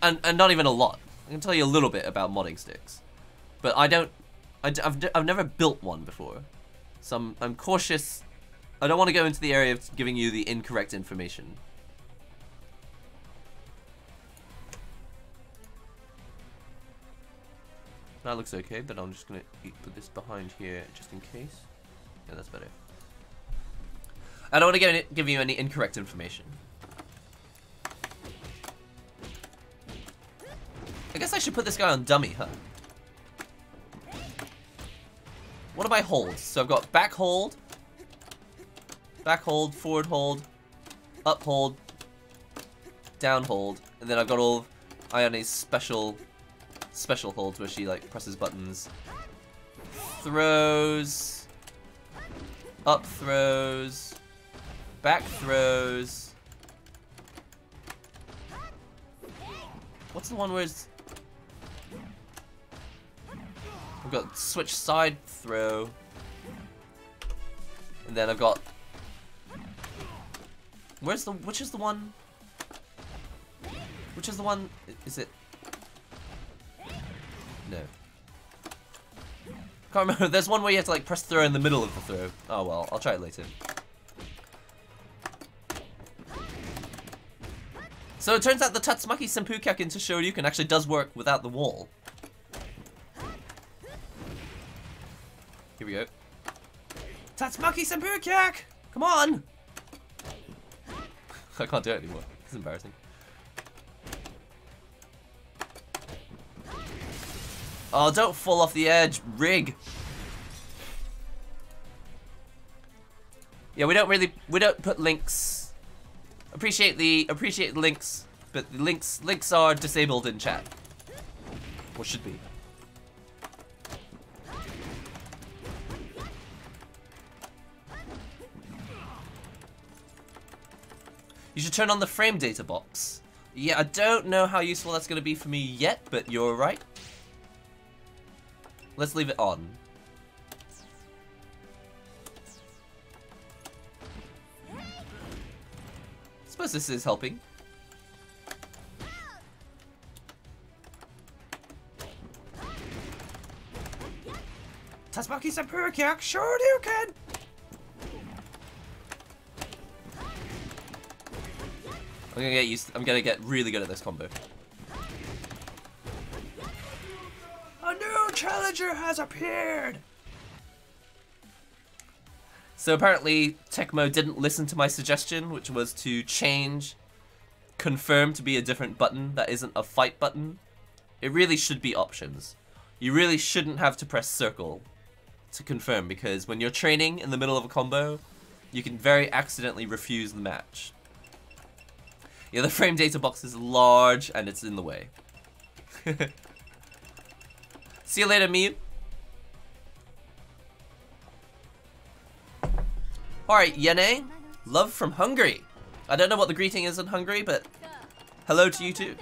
And not even a lot. I can tell you a little bit about modding sticks. But I've never built one before. So I'm cautious. I don't want to go into the area of giving you the incorrect information. That looks okay, but I'm just going to put this behind here just in case. Yeah, that's better. I don't want to give you any incorrect information. I guess I should put this guy on dummy, huh? What are my holds? So I've got back hold, forward hold, up hold, down hold, and then I've got all of Ione's special holds where she like presses buttons, throws, up throws, back throws. What's the one where it's... I've got switch side throw. And then I've got... which is the one? Which is the one? Is it... No. Can't remember. There's one where you have to like press throw in the middle of the throw. Oh well, I'll try it later. So it turns out the Tatsumaki Senpukyak into Shoryuken actually does work without the wall. Here we go. Tatsumaki Senpukyak! Come on! I can't do it anymore. It's embarrassing. Oh, don't fall off the edge, Rig. Yeah, we don't put links. Appreciate the links, but the links are disabled in chat. Or should be. You should turn on the frame data box. Yeah, I don't know how useful that's going to be for me yet, but you're right. Let's leave it on. I suppose this is helping. Tatsumaki Senpukyak, Shoryuken! I'm gonna get really good at this combo. A new challenger has appeared! So apparently Tecmo didn't listen to my suggestion, which was to change confirm to be a different button that isn't a fight button. It really should be options. You really shouldn't have to press circle to confirm, because when you're training in the middle of a combo, you can very accidentally refuse the match. Yeah, the frame data box is large and it's in the way. See you later, Miyu. Alright, Yene. Love from Hungary. I don't know what the greeting is in Hungary, but hello to you too.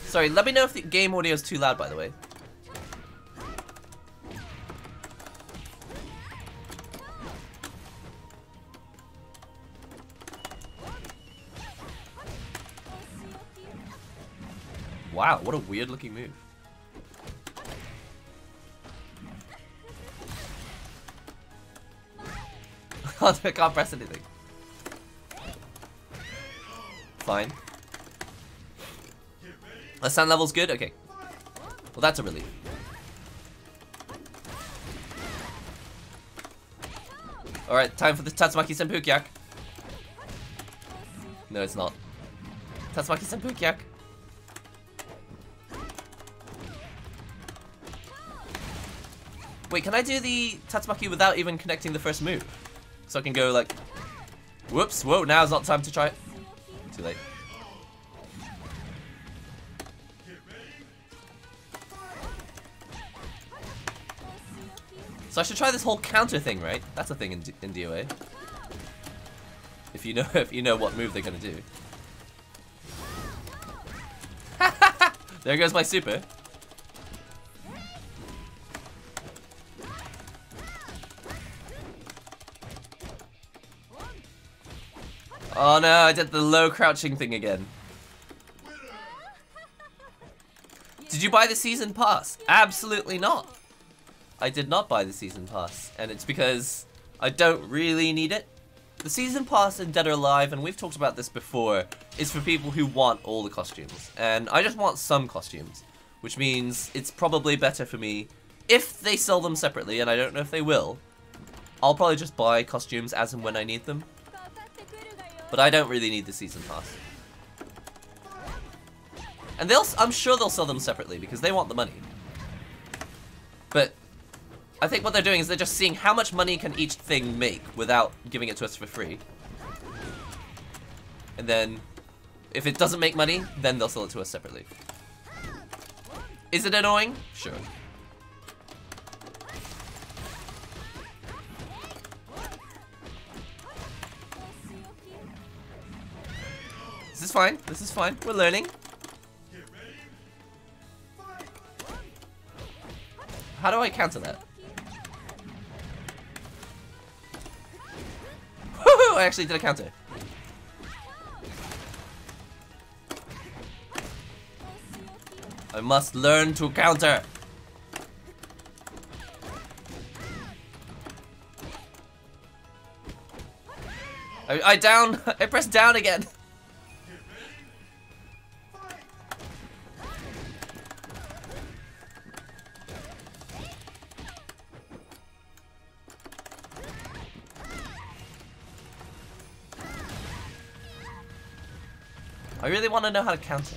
Sorry, let me know if the game audio is too loud, by the way. Wow, what a weird looking move. I can't press anything. Fine. The sound level's good? Okay. Well, that's a relief. Alright, time for the Tatsumaki Senpukyak. No, it's not. Tatsumaki Senpukyak. Wait, can I do the Tatsumaki without even connecting the first move? So I can go like... Whoops, whoa, now's not time to try it. Too late. So I should try this whole counter thing, right? That's a thing in DOA. If you know what move they're gonna do. There goes my super. Oh no, I did the low crouching thing again. Did you buy the season pass? Absolutely not. I did not buy the season pass, and it's because I don't really need it. The season pass in Dead or Alive, and we've talked about this before, is for people who want all the costumes. And I just want some costumes, which means it's probably better for me if they sell them separately, and I don't know if they will. I'll probably just buy costumes as and when I need them. But I don't really need the season pass. And I'm sure they'll sell them separately because they want the money. But I think what they're doing is they're just seeing how much money can each thing make without giving it to us for free. And then, if it doesn't make money, then they'll sell it to us separately. Is it annoying? Sure. This is fine. This is fine. We're learning. How do I counter that? Woohoo! I actually did a counter. I must learn to counter. I pressed down again. I really want to know how to counter.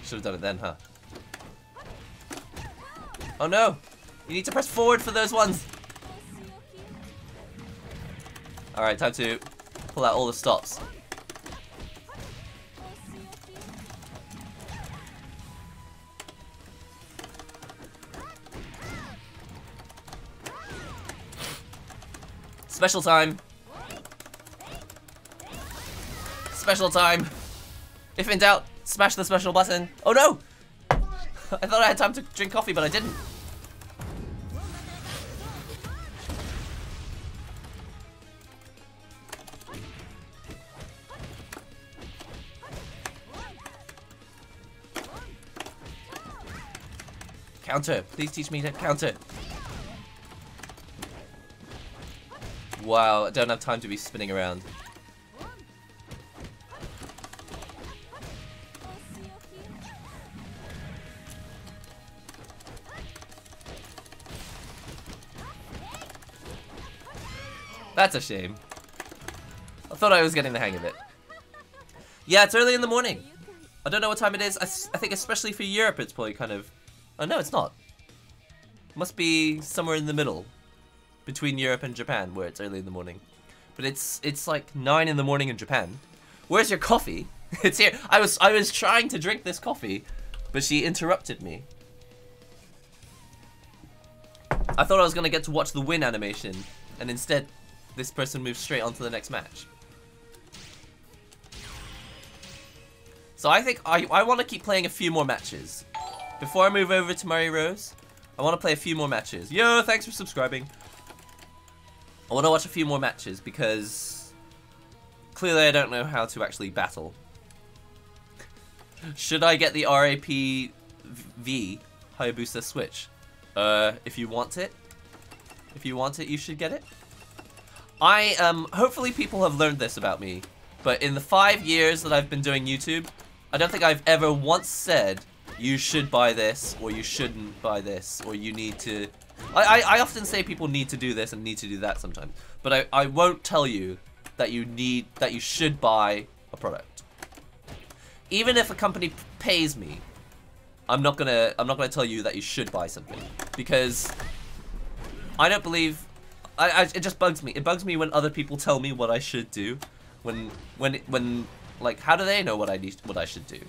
Should have done it then, huh? Oh no! You need to press forward for those ones! Alright, time to pull out all the stops. Special time! Special time! If in doubt, smash the special button. Oh no! I thought I had time to drink coffee, but I didn't. Counter. Please teach me to counter. Wow, I don't have time to be spinning around. That's a shame. I thought I was getting the hang of it. Yeah, it's early in the morning. I don't know what time it is. I think especially for Europe it's probably kind of... Oh no, it's not. It must be somewhere in the middle. Between Europe and Japan, where it's early in the morning. But it's like 9 in the morning in Japan. Where's your coffee? It's here. I was trying to drink this coffee, but she interrupted me. I thought I was gonna get to watch the win animation, and instead this person moves straight on to the next match. So I think I want to keep playing a few more matches. Before I move over to Murray Rose, I want to play a few more matches. Yo, thanks for subscribing. I want to watch a few more matches because clearly I don't know how to actually battle. Should I get the RAP V Hayabusa Switch? If you want it. If you want it, you should get it. Hopefully people have learned this about me, but in the 5 years that I've been doing YouTube, I don't think I've ever once said, you should buy this, or you shouldn't buy this, or you need to... I often say people need to do this and need to do that sometimes, but I won't tell you that you should buy a product. Even if a company pays me, I'm not gonna tell you that you should buy something, because I don't believe. It just bugs me. It bugs me when other people tell me what I should do, when like, how do they know what I should do?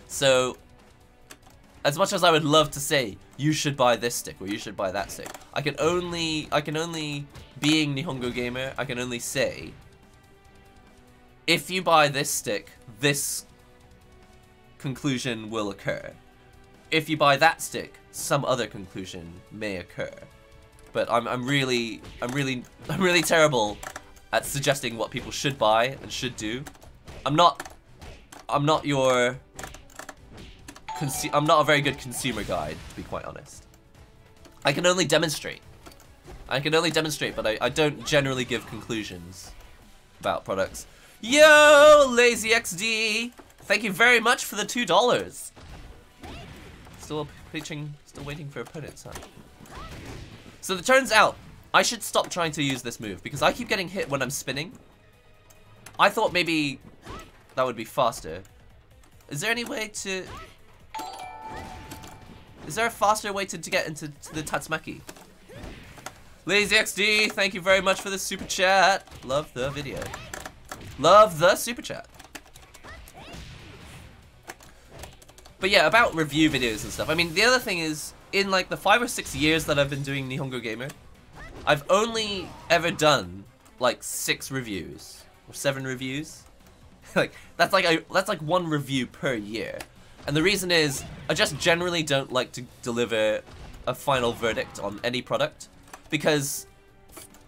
So, as much as I would love to say you should buy this stick or you should buy that stick, I can only being Nihongo Gamer, I can only say, if you buy this stick, this conclusion will occur. If you buy that stick, some other conclusion may occur. But I'm really terrible at suggesting what people should buy and should do. I'm not a very good consumer guide, to be quite honest. I can only demonstrate. But I don't generally give conclusions about products. Yo, Lazy XD! Thank you very much for the $2. Still waiting for opponents, huh? So it turns out, I should stop trying to use this move, because I keep getting hit when I'm spinning. I thought maybe that would be faster. Is there any way to... Is there a faster way to get into the Tatsumaki? Lazy XD, thank you very much for the super chat. Love the video. Love the super chat. But yeah, about review videos and stuff. I mean, the other thing is, in like the 5 or 6 years that I've been doing Nihongo Gamer, I've only ever done like 6 reviews or 7 reviews. Like that's like 1 review per year. And the reason is, I just generally don't like to deliver a final verdict on any product, because,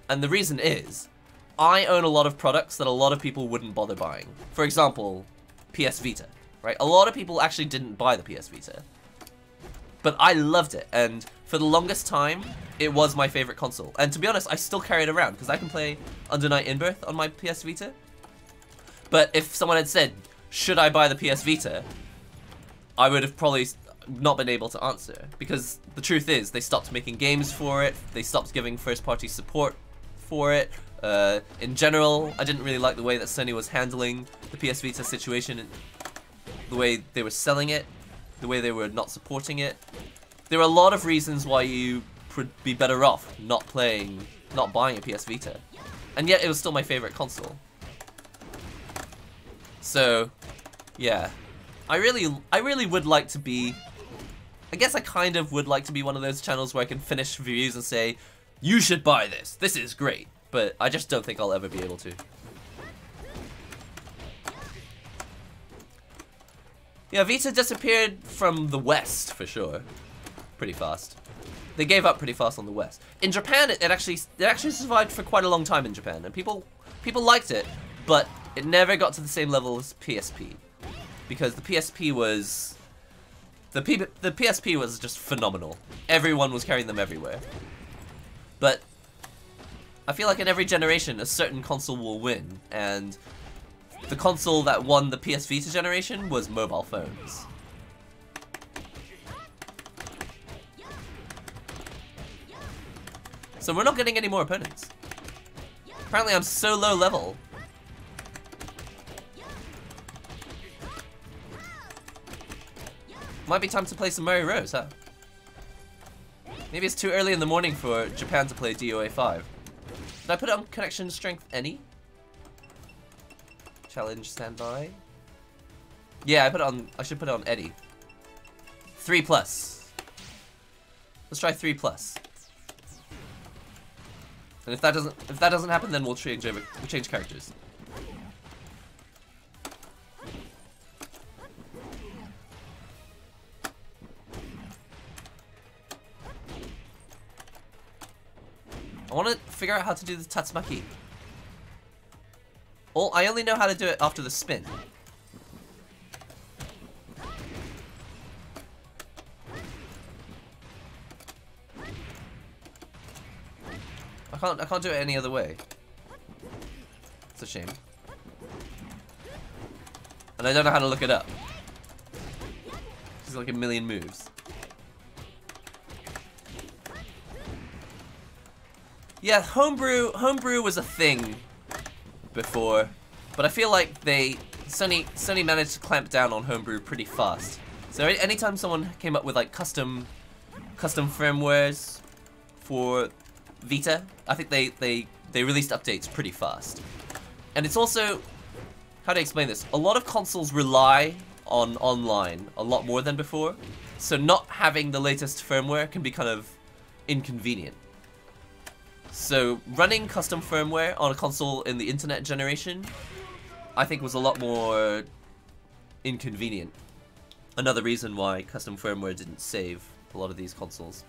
and the reason is, I own a lot of products that a lot of people wouldn't bother buying. For example, PS Vita, right? A lot of people actually didn't buy the PS Vita, but I loved it, and for the longest time, it was my favorite console. And to be honest, I still carry it around, because I can play Under Night In-Birth on my PS Vita. But if someone had said, should I buy the PS Vita, I would have probably not been able to answer, because the truth is, they stopped making games for it, they stopped giving first-party support for it. In general, I didn't really like the way that Sony was handling the PS Vita situation, the way they were selling it, the way they were not supporting it. There are a lot of reasons why you would be better off not buying a PS Vita, and yet it was still my favorite console. So, yeah. I really would like to be, I guess I kind of would like to be one of those channels where I can finish reviews and say, you should buy this, this is great, but I just don't think I'll ever be able to. Yeah, Vita disappeared from the West, for sure, pretty fast. They gave up pretty fast on the West. In Japan, it actually survived for quite a long time in Japan, and people liked it, but it never got to the same level as PSP. Because the PSP was... The PSP was just phenomenal. Everyone was carrying them everywhere. But I feel like in every generation, a certain console will win, and the console that won the PS Vita generation was mobile phones. So we're not getting any more opponents. Apparently I'm so low level. Might be time to play some Mario Rose, huh? Maybe it's too early in the morning for Japan to play DOA 5. Did I put it on connection strength any? Challenge standby. Yeah, I should put it on Eddie. 3+. Let's try 3+. And if that doesn't happen, then we'll change characters. I want to figure out how to do the Tatsumaki. I only know how to do it after the spin. I can't do it any other way. It's a shame. And I don't know how to look it up. There's like a million moves. Yeah, homebrew was a thing before, but I feel like Sony managed to clamp down on homebrew pretty fast. So anytime someone came up with like custom firmwares for Vita, I think they released updates pretty fast. And it's also, how do I explain this? A lot of consoles rely on online a lot more than before, so not having the latest firmware can be kind of inconvenient. So running custom firmware on a console in the internet generation, I think was a lot more inconvenient. Another reason why custom firmware didn't save a lot of these consoles.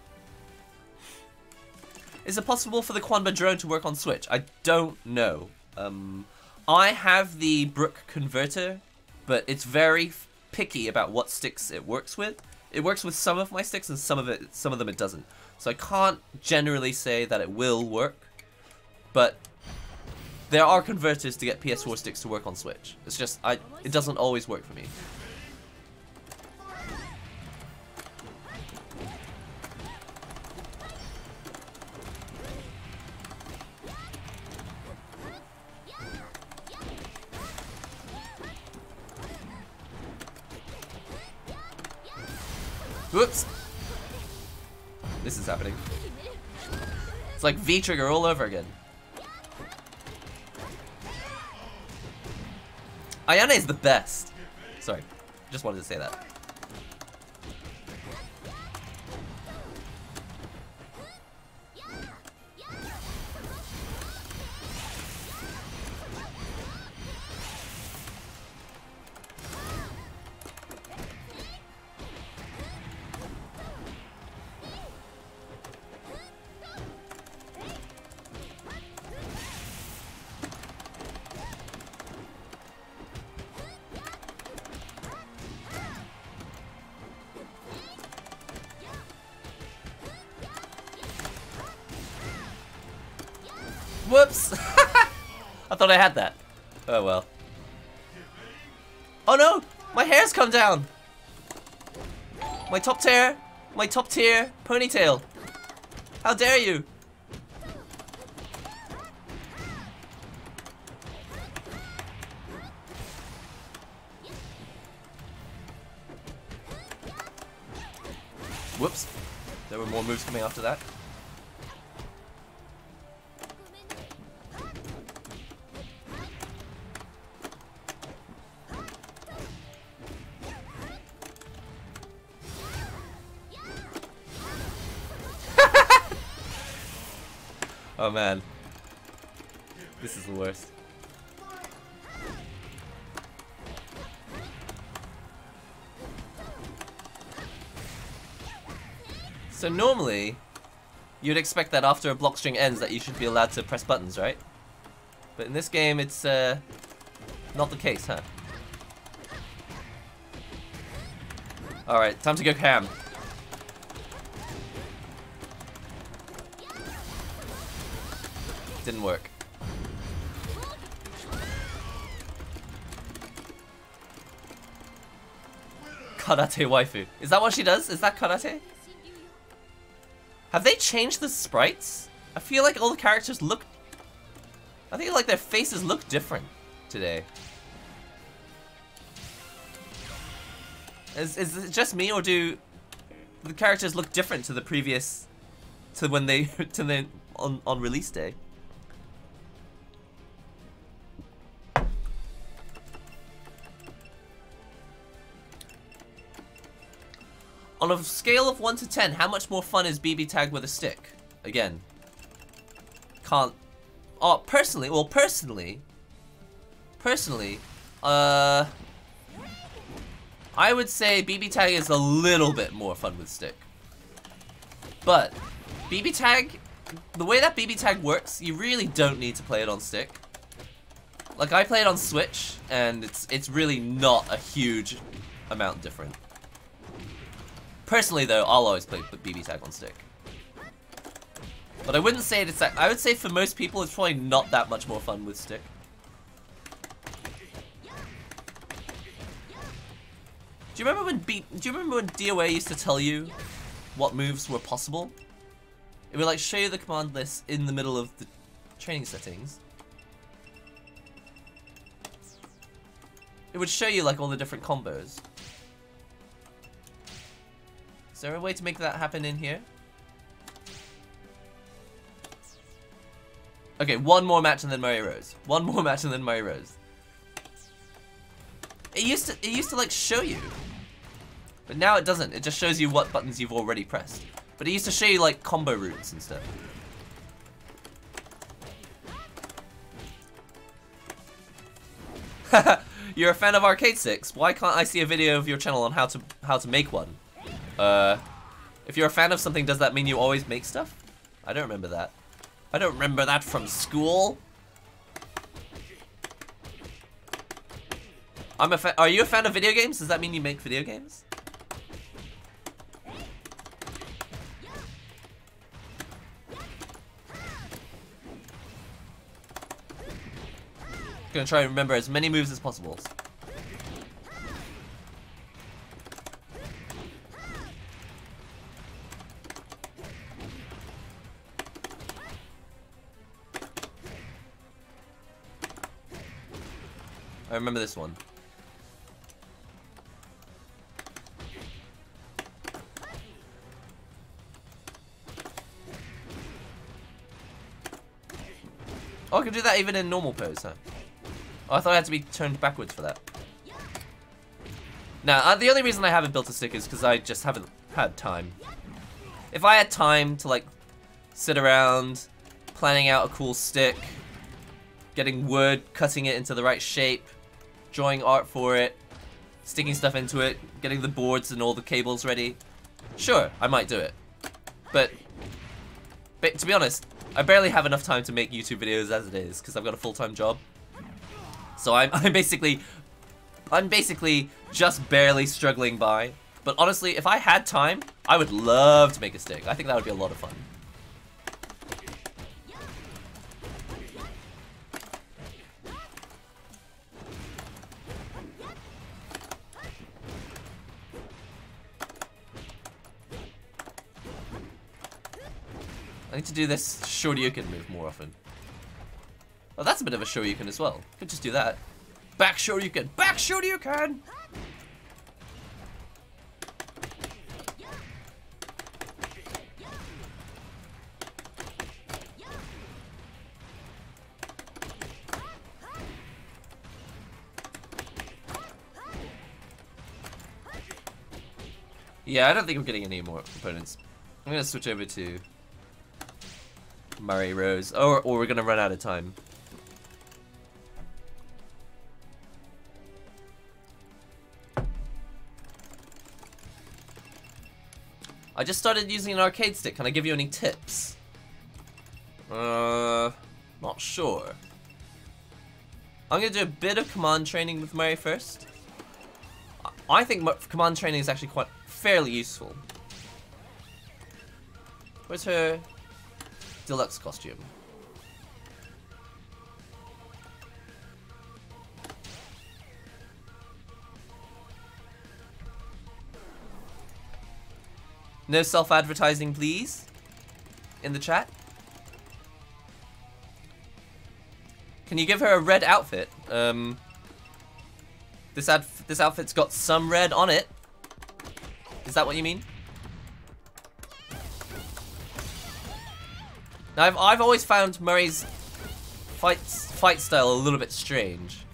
Is it possible for the Quanba drone to work on Switch? I don't know. I have the Brook converter, but it's very picky about what sticks it works with. It works with some of my sticks and some of them it doesn't. So I can't generally say that it will work, but there are converters to get PS4 sticks to work on Switch. It's just, it doesn't always work for me. Whoops! This is happening. It's like V-Trigger all over again. Ayane is the best. Sorry, just wanted to say that. Whoops! I thought I had that. Oh well. Oh no! My hair's come down! My top tier ponytail. How dare you! Whoops. There were more moves coming after that. Oh man, this is the worst. So normally, you'd expect that after a block string ends that you should be allowed to press buttons, right? But in this game, it's not the case, huh? Alright, time to go ham. Didn't work. Karate waifu. Is that what she does? Is that karate? Have they changed the sprites? I feel like all the characters look... I think like their faces look different today. Is it just me, or do the characters look different to the previous... to when they... to the... on release day? On a scale of 1 to 10, how much more fun is BB tag with a stick? Again, can't. Oh, personally, I would say BB tag is a little bit more fun with stick. But BB tag, the way that BB tag works, you really don't need to play it on stick. Like I play it on Switch, and it's really not a huge amount different. Personally though, I'll always play BB tag on stick. But I wouldn't say it's that. I would say for most people, it's probably not that much more fun with stick. Do you remember when DOA used to tell you what moves were possible? It would like show you the command list in the middle of the training settings. It would show you like all the different combos. Is there a way to make that happen in here? Okay, one more match and then Murray Rose. One more match and then Murray Rose. It used to like show you. But now it doesn't. It just shows you what buttons you've already pressed. But it used to show you like combo routes and stuff. You're a fan of arcade sticks? Why can't I see a video of your channel on how to make one? If you're a fan of something, does that mean you always make stuff? I don't remember that. I don't remember that from school. Are you a fan of video games? Does that mean you make video games? Gonna try and remember as many moves as possible. I remember this one. Oh, I can do that even in normal pose, huh? Oh, I thought I had to be turned backwards for that. Now, the only reason I haven't built a stick is because I just haven't had time. If I had time to, like, sit around, planning out a cool stick, getting wood, cutting it into the right shape, drawing art for it, sticking stuff into it, getting the boards and all the cables ready, sure, I might do it. But to be honest, I barely have enough time to make YouTube videos as it is, because I've got a full-time job. So I'm basically just barely struggling by. But honestly, if I had time, I would love to make a stick. I think that would be a lot of fun. I need to do this Shoryuken move more often. Oh, that's a bit of a Shoryuken as well. Could just do that. Back Shoryuken! Back Shoryuken! Yeah, I don't think I'm getting any more opponents. I'm gonna switch over to Murray Rose, or we're gonna run out of time. I just started using an arcade stick. Can I give you any tips? Not sure. I'm gonna do a bit of command training with Murray first. I think command training is actually quite fairly useful. Where's her deluxe costume? No self-advertising, please, in the chat. Can you give her a red outfit? This outfit's got some red on it. Is that what you mean? Now, I've always found Murray's fight style a little bit strange.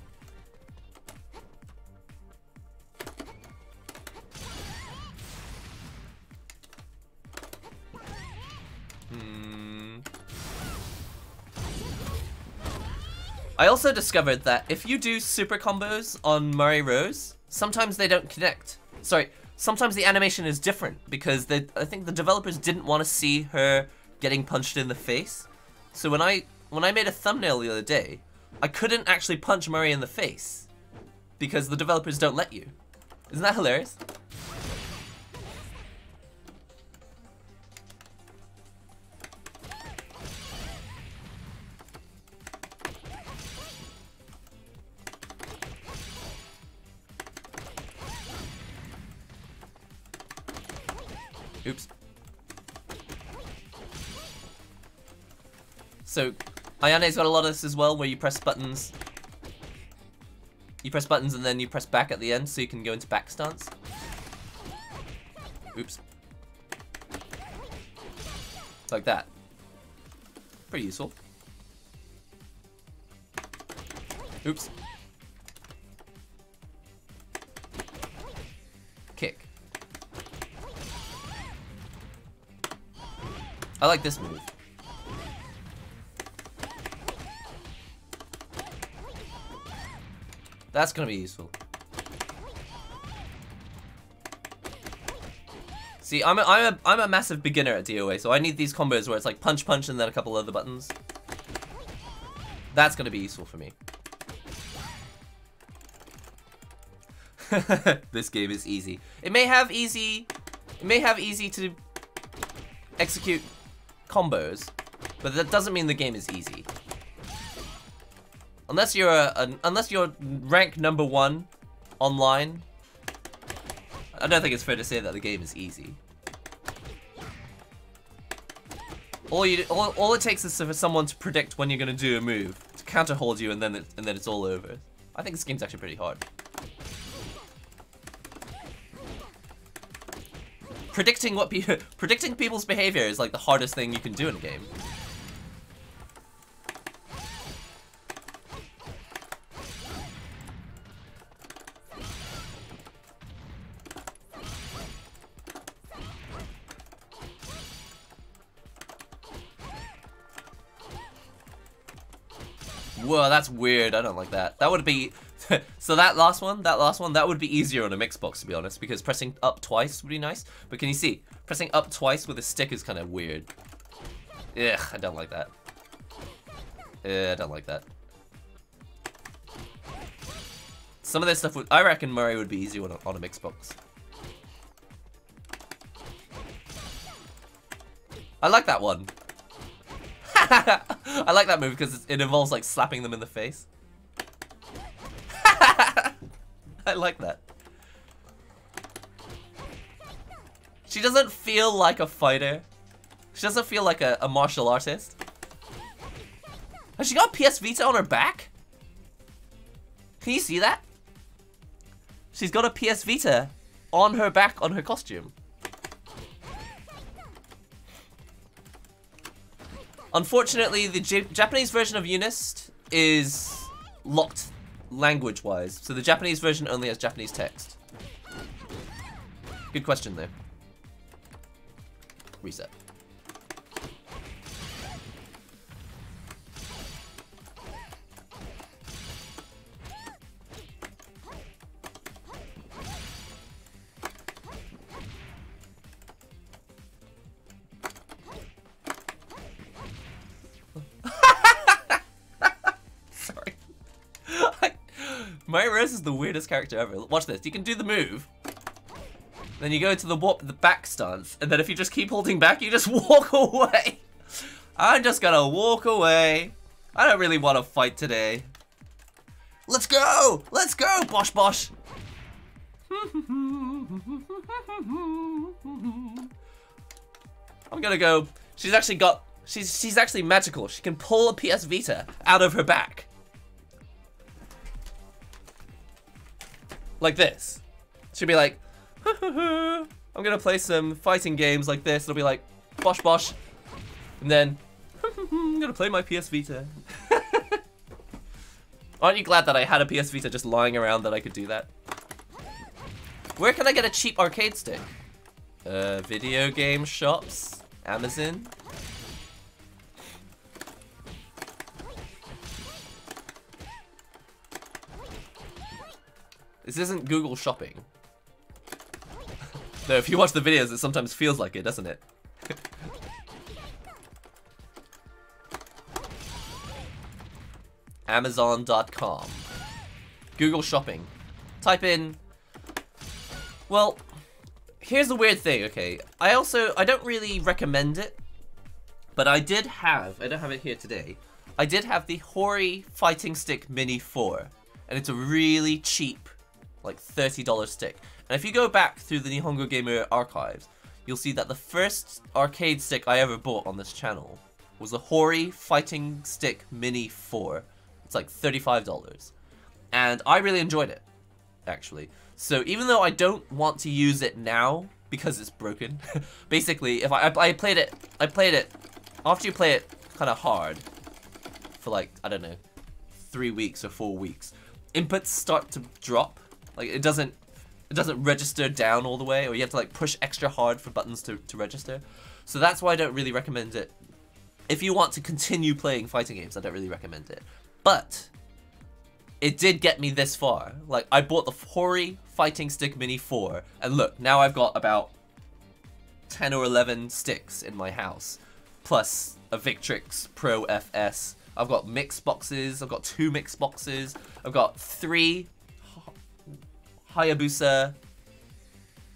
I also discovered that if you do super combos on Murray Rose, sometimes they don't connect. Sorry, sometimes the animation is different because I think the developers didn't want to see her getting punched in the face. So when I made a thumbnail the other day, I couldn't actually punch Murray in the face because the developers don't let you. Isn't that hilarious? Oops. So, Ayane's got a lot of this as well, where you press buttons. You press buttons and then you press back at the end, so you can go into back stance. Oops. Like that. Pretty useful. Oops. Kick. I like this move. That's gonna be useful. See, I'm a massive beginner at DOA, so I need these combos where it's like punch, punch, and then a couple other buttons. That's gonna be useful for me. This game is easy. It may have easy to execute combos, but that doesn't mean the game is easy. Unless you're unless you're rank #1 online, I don't think it's fair to say that the game is easy. All it takes is for someone to predict when you're gonna do a move, to counter hold you, and then it's all over. I think this game's actually pretty hard. Predicting people's behavior is like the hardest thing you can do in a game. Whoa, that's weird. I don't like that. That would be... So that last one, that would be easier on a mixed box, to be honest, because pressing up twice would be nice. But can you see? Pressing up twice with a stick is kind of weird. Ugh, I don't like that. I don't like that. Some of this stuff would... I reckon Murray would be easier on a mixed box. I like that one. I like that move because it involves like slapping them in the face. I like that. She doesn't feel like a fighter. She doesn't feel like a martial artist. Has she got PS Vita on her back? Can you see that? She's got a PS Vita on her back on her costume. Unfortunately, the Japanese version of Eunice is locked language-wise, so the Japanese version only has Japanese text. Good question, though. Reset. Mary Rose is the weirdest character ever. Watch this. You can do the move. Then you go to the back stance. And then if you just keep holding back, you just walk away. I'm just gonna walk away. I don't really want to fight today. Let's go! Let's go, Bosh Bosh! I'm gonna go. She's actually got... She's actually magical. She can pull a PS Vita out of her back. Like this. She'll be like, I'm gonna play some fighting games like this. It'll be like, bosh bosh. And then, I'm gonna play my PS Vita. Aren't you glad that I had a PS Vita just lying around that I could do that? Where can I get a cheap arcade stick? Video game shops? Amazon? This isn't Google Shopping. No, if you watch the videos, it sometimes feels like it, doesn't it? Amazon.com. Google Shopping. Type in... Well, here's the weird thing, okay? I don't really recommend it, but I don't have it here today. I did have the Hori Fighting Stick Mini 4, and it's a really cheap, like $30 stick. And if you go back through the Nihongo Gamer archives, you'll see that the first arcade stick I ever bought on this channel was a Hori Fighting Stick Mini 4. It's like $35. And I really enjoyed it, actually. So even though I don't want to use it now because it's broken, basically, if I played it, after you play it kind of hard for like, I don't know, 3 weeks or 4 weeks, inputs start to drop. Like it doesn't register down all the way, or you have to like push extra hard for buttons to register. So that's why I don't really recommend it. If you want to continue playing fighting games, I don't really recommend it. But it did get me this far. Like I bought the Hori Fighting Stick Mini 4, and look, now I've got about 10 or 11 sticks in my house, plus a Victrix Pro FS. I've got mix boxes, I've got 2 mix boxes, I've got 3 Hayabusa,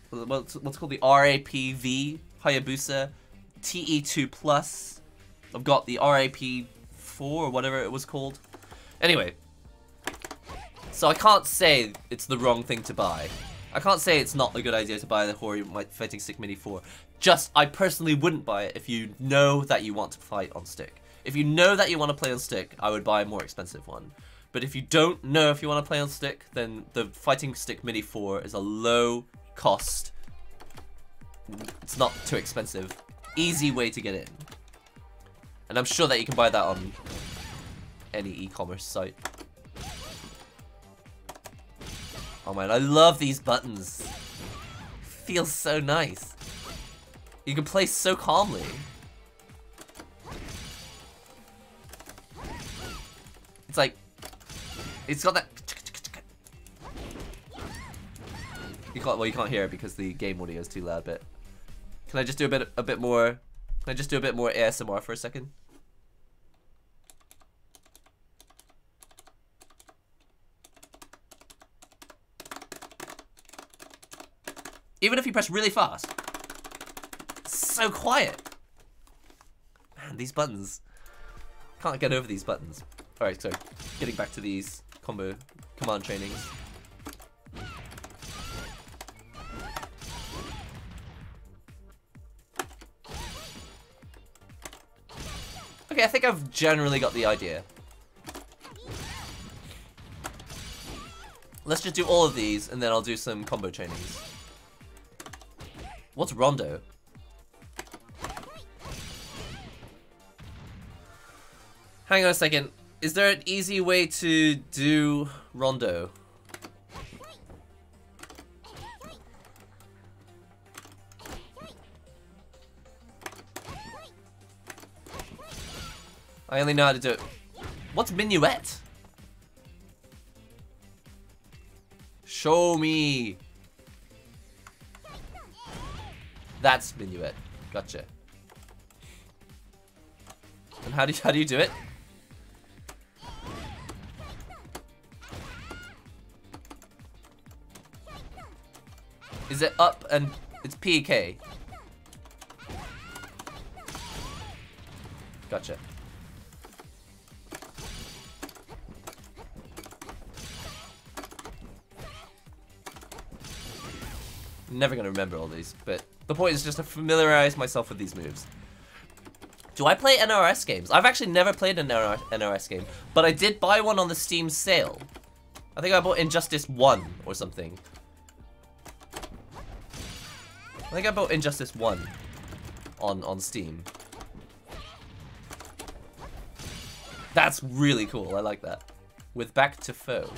what's called the RAPV Hayabusa TE2 Plus. I've got the RAP4 or whatever it was called. Anyway, so I can't say it's the wrong thing to buy. I can't say it's not a good idea to buy the Hori Fighting Stick Mini 4. Just, I personally wouldn't buy it if you know that you want to fight on stick. If you know that you want to play on stick, I would buy a more expensive one. But if you don't know if you want to play on stick, then the Fighting Stick Mini 4 is a low cost, it's not too expensive, easy way to get in. And I'm sure that you can buy that on any e-commerce site. Oh man, I love these buttons. Feels so nice. You can play so calmly. It's like, it's got that. You can't hear it because the game audio is too loud. But can I just do a bit more? Can I just do a bit more ASMR for a second? Even if you press really fast, it's so quiet. Man, these buttons. Can't get over these buttons. Alright, so getting back to these combo command trainings. Okay, I think I've generally got the idea. Let's just do all of these and then I'll do some combo trainings. What's Rondo? Hang on a second. Is there an easy way to do Rondo? I only know how to do it. What's Minuet? Show me. That's Minuet. Gotcha. And how do you do it? Is it up and it's PK? Gotcha. I'm never gonna remember all these, but the point is just to familiarize myself with these moves. Do I play NRS games? I've actually never played an NRS game, but I did buy one on the Steam sale. I think I bought Injustice 1 or something. I think I bought Injustice 1 on Steam. That's really cool, I like that. With back to foe.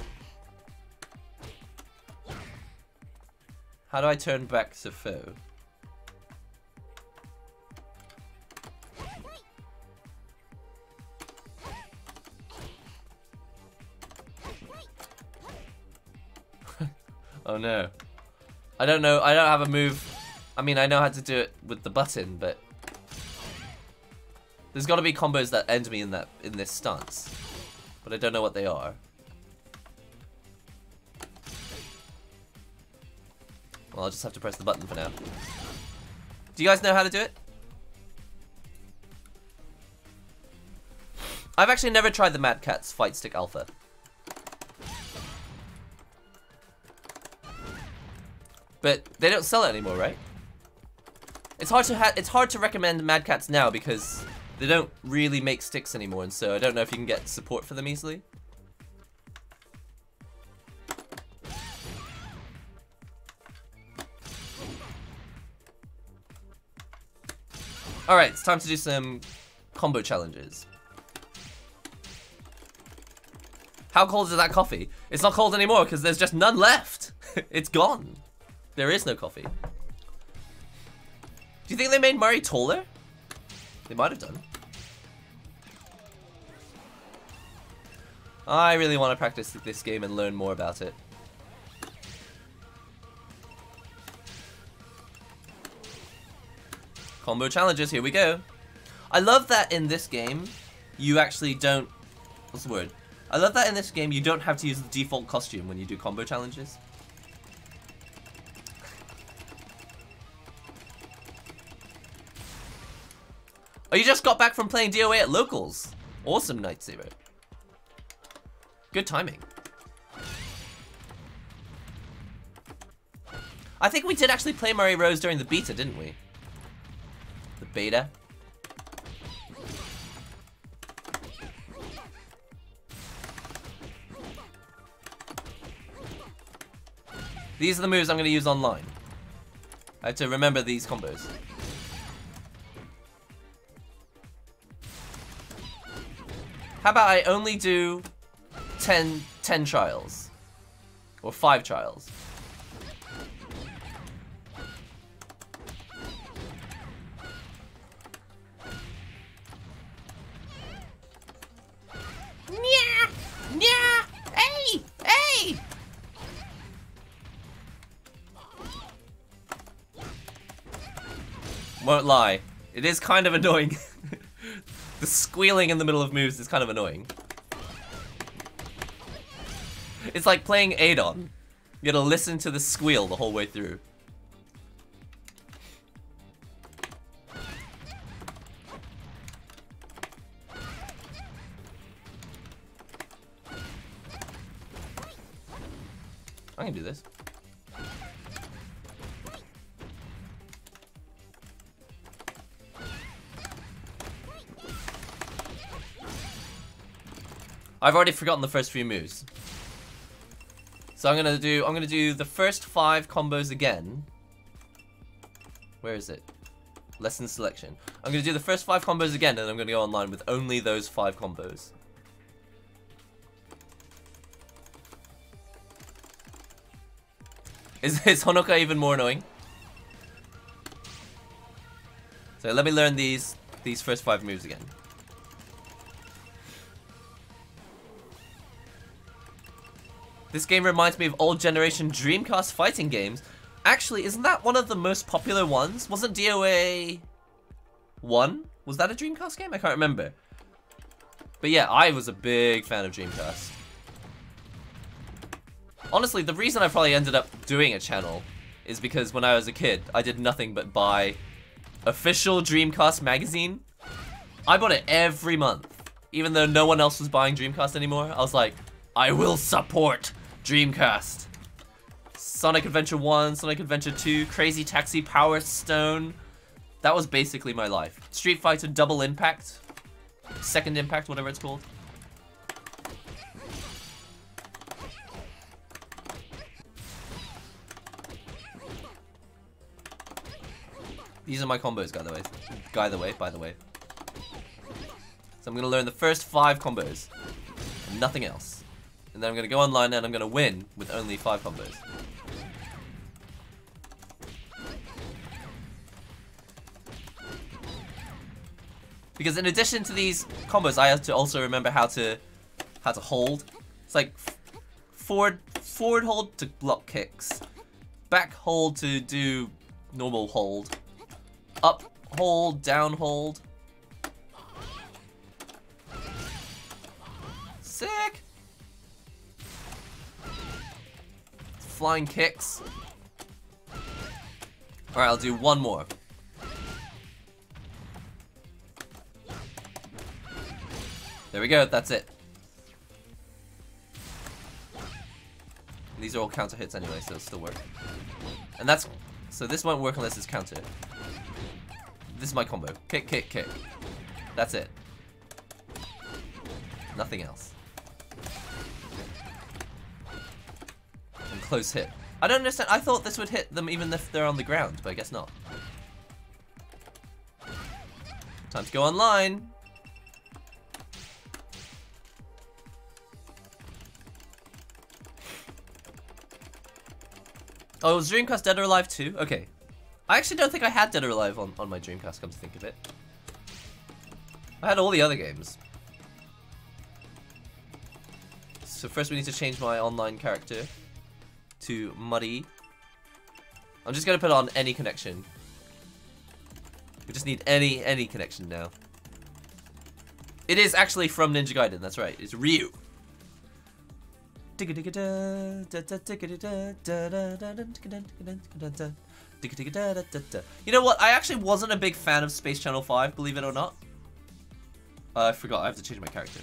How do I turn back to foe? Oh no. I don't know, I don't have a move. I mean, I know how to do it with the button, but there's got to be combos that end me in this stance, but I don't know what they are. Well, I'll just have to press the button for now. Do you guys know how to do it? I've actually never tried the Mad Catz Fight Stick Alpha. But they don't sell it anymore, right? It's hard to recommend Mad Catz now because they don't really make sticks anymore, and so I don't know if you can get support for them easily. Alright, it's time to do some combo challenges. How cold is that coffee? It's not cold anymore because there's just none left. It's gone. There is no coffee. Do you think they made Murray taller? They might have done. I really want to practice this game and learn more about it. Combo challenges, here we go. I love that in this game, you actually don't... What's the word? I love that in this game, you don't have to use the default costume when you do combo challenges. Oh, you just got back from playing DOA at Locals. Awesome, Night Zero. Good timing. I think we did actually play Murray Rose during the beta, didn't we? The beta. These are the moves I'm going to use online. I have to remember these combos. How about I only do 10 trials? Or 5 trials? Nya! Nya! Hey! Hey! Won't lie, it is kind of annoying. The squealing in the middle of moves is kind of annoying. It's like playing Adon. You gotta listen to the squeal the whole way through. I can do this. I've already forgotten the first few moves. So I'm gonna do the first 5 combos again. Where is it? Lesson selection. I'm gonna do the first 5 combos again, and I'm gonna go online with only those 5 combos. Is Honoka even more annoying? So let me learn these first 5 moves again. This game reminds me of old generation Dreamcast fighting games. Actually, isn't that one of the most popular ones? Wasn't DOA 1? Was that a Dreamcast game? I can't remember. But yeah, I was a big fan of Dreamcast. Honestly, the reason I probably ended up doing a channel is because when I was a kid, I did nothing but buy official Dreamcast magazine. I bought it every month. Even though no one else was buying Dreamcast anymore, I was like, I will support Dreamcast. Sonic Adventure 1, Sonic Adventure 2, Crazy Taxi, Power Stone. That was basically my life. Street Fighter Double Impact. Second Impact, whatever it's called. These are my combos, by the way. So I'm gonna learn the first 5 combos. And nothing else. And then I'm gonna go online and I'm gonna win with only 5 combos. Because in addition to these combos, I have to also remember how to hold. It's like forward hold to block kicks, back hold to do normal hold, up hold, down hold. Sick. Flying kicks. Alright, I'll do one more. There we go, that's it. These are all counter hits anyway, so it'll still work. And that's... So this won't work unless it's counter. This is my combo. Kick, kick, kick. That's it. Nothing else. And close hit. I don't understand. I thought this would hit them even if they're on the ground, but I guess not. Time to go online. Oh, was Dreamcast Dead or Alive 2? Okay. I actually don't think I had Dead or Alive on my Dreamcast, come to think of it. I had all the other games. So first we need to change my online character to Muddy. I'm just gonna put on any connection. We just need any connection now. It is actually from Ninja Gaiden, that's right. It's Ryu. You know what? I actually wasn't a big fan of Space Channel 5, believe it or not. I forgot, I have to change my character.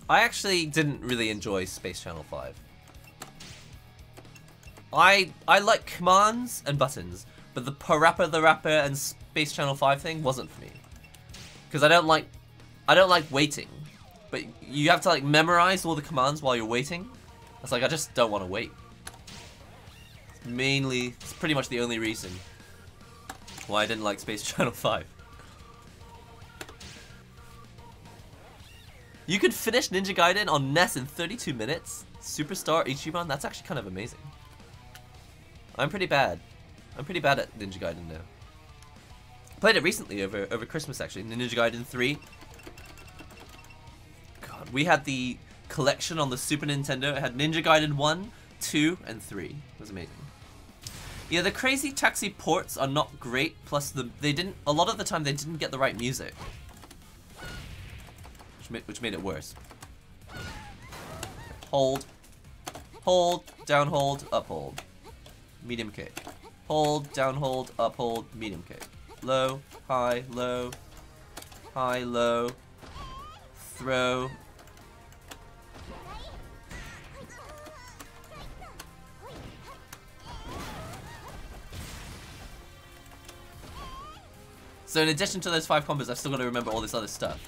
I actually didn't really enjoy Space Channel 5. I like commands and buttons, but the Parappa the Rapper and Space Channel 5 thing wasn't for me. Because I don't like waiting. But you have to like memorize all the commands while you're waiting. It's like I just don't want to wait. It's pretty much the only reason why I didn't like Space Channel 5. You could finish Ninja Gaiden on NES in 32 minutes. Superstar Ichiban, that's actually kind of amazing. I'm pretty bad. I'm pretty bad at Ninja Gaiden now. Played it recently over Christmas actually, Ninja Gaiden 3. God, we had the collection on the Super Nintendo. It had Ninja Gaiden 1, 2, and 3. It was amazing. Yeah, the Crazy Taxi ports are not great, plus a lot of the time they didn't get the right music. Which made it worse. Hold. Hold, down hold, up hold. Medium kick. Hold, down hold, up hold, medium kick. Low, high, low, high, low, throw. So in addition to those 5 combos, I've still got to remember all this other stuff.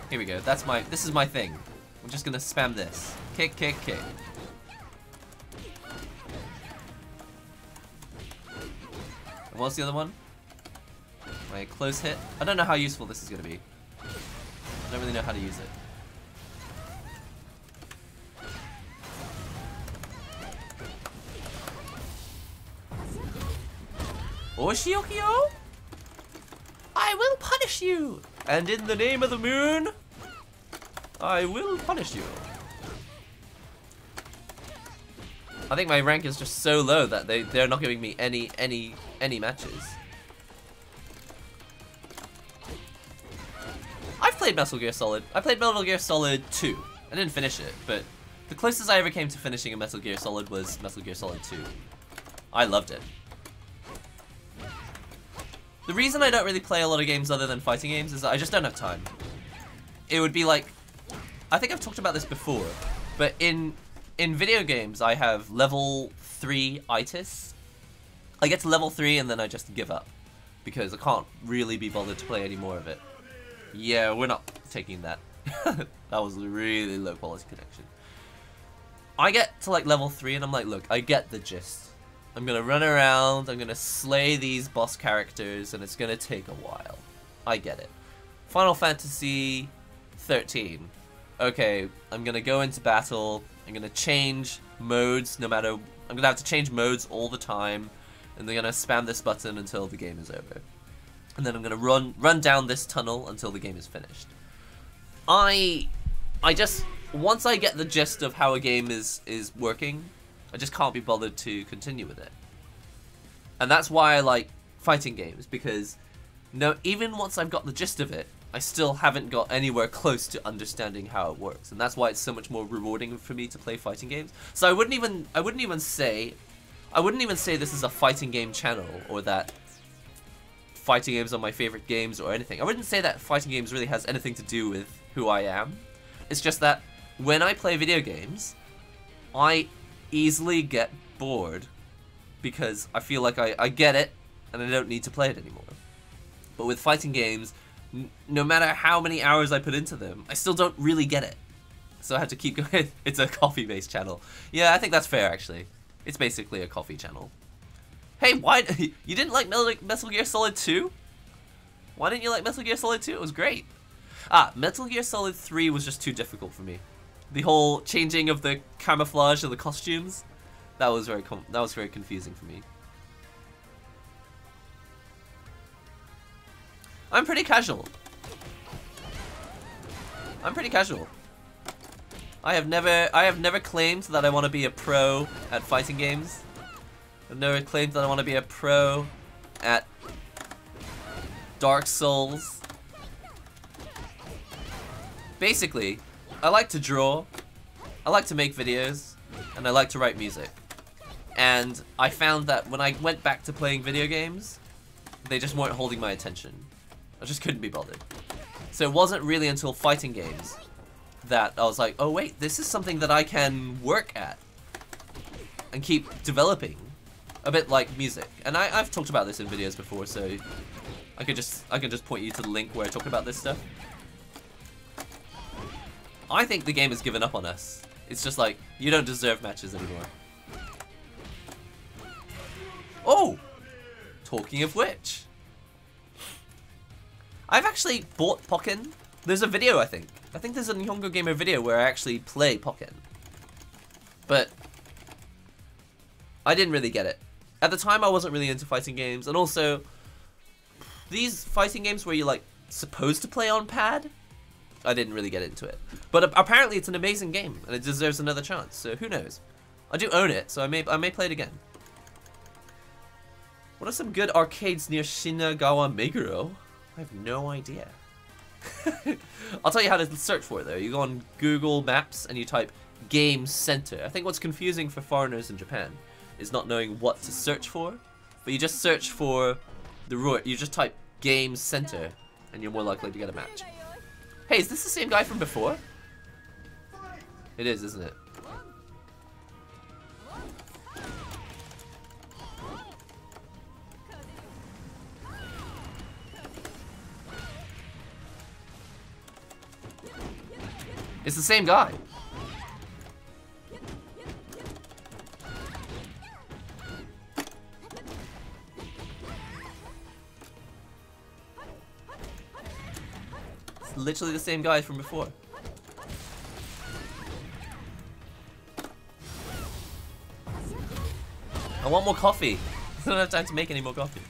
Here we go. This is my thing. I'm just gonna spam this. Kick, kick, kick. And what's the other one? My close hit. I don't know how useful this is gonna be. I don't really know how to use it. Oshiokio? I will punish you! And in the name of the moon, I will punish you. I think my rank is just so low that they're not giving me any matches. I've played Metal Gear Solid. I played Metal Gear Solid 2. I didn't finish it, but the closest I ever came to finishing a Metal Gear Solid was Metal Gear Solid 2. I loved it. The reason I don't really play a lot of games other than fighting games is that I just don't have time. It would be like, I think I've talked about this before, but in video games I have level 3 itis. I get to level 3 and then I just give up because I can't really be bothered to play any more of it. Yeah, we're not taking that. That was a really low quality connection. I get to like level 3 and I'm like, look, I get the gist. I'm gonna run around, I'm gonna slay these boss characters, and it's gonna take a while. I get it. Final Fantasy 13. Okay, I'm gonna go into battle, I'm gonna change modes I'm gonna have to change modes all the time, and they're gonna spam this button until the game is over. And then I'm gonna run down this tunnel until the game is finished. I just, once I get the gist of how a game is working, I just can't be bothered to continue with it. And that's why I like fighting games, because even once I've got the gist of it, I still haven't got anywhere close to understanding how it works. And that's why it's so much more rewarding for me to play fighting games. So I wouldn't even say this is a fighting game channel, or that fighting games are my favorite games or anything. I wouldn't say that fighting games really has anything to do with who I am. It's just that when I play video games, easily get bored because I feel like I get it and I don't need to play it anymore. But with fighting games, no matter how many hours I put into them, I still don't really get it. So I have to keep going. It's a coffee-based channel. Yeah, I think that's fair, actually. It's basically a coffee channel. Hey, why... You didn't like Metal Gear Solid 2? Why didn't you like Metal Gear Solid 2? It was great. Ah, Metal Gear Solid 3 was just too difficult for me. The whole changing of the camouflage of the costumes, that was very confusing for me. I'm pretty casual. I'm pretty casual. I have never claimed that I want to be a pro at fighting games. I've never claimed that I want to be a pro at Dark Souls. Basically, I like to draw, I like to make videos, and I like to write music. And I found that when I went back to playing video games, they just weren't holding my attention. I just couldn't be bothered. So it wasn't really until fighting games that I was like, oh wait, this is something that I can work at and keep developing, a bit like music. And I've talked about this in videos before, so I can just point you to the link where I talk about this stuff. I think the game has given up on us. It's just like, you don't deserve matches anymore. Oh! Talking of which, I've actually bought Pokken. There's a video, I think. I think there's a Nihongo Gamer video where I actually play Pokken. But I didn't really get it. At the time, I wasn't really into fighting games. And also, these fighting games where you're like supposed to play on pad, I didn't really get into it. But apparently it's an amazing game and it deserves another chance. So who knows? I do own it, so I may play it again. What are some good arcades near Shinagawa Meguro? I have no idea. I'll tell you how to search for it though. You go on Google Maps and you type Game Center. I think what's confusing for foreigners in Japan is not knowing what to search for. But you just search for the route. You just type Game Center and you're more likely to get a match. Hey, is this the same guy from before? It is, isn't it? It's the same guy. It's literally the same guy from before. I want more coffee. I don't have time to make any more coffee.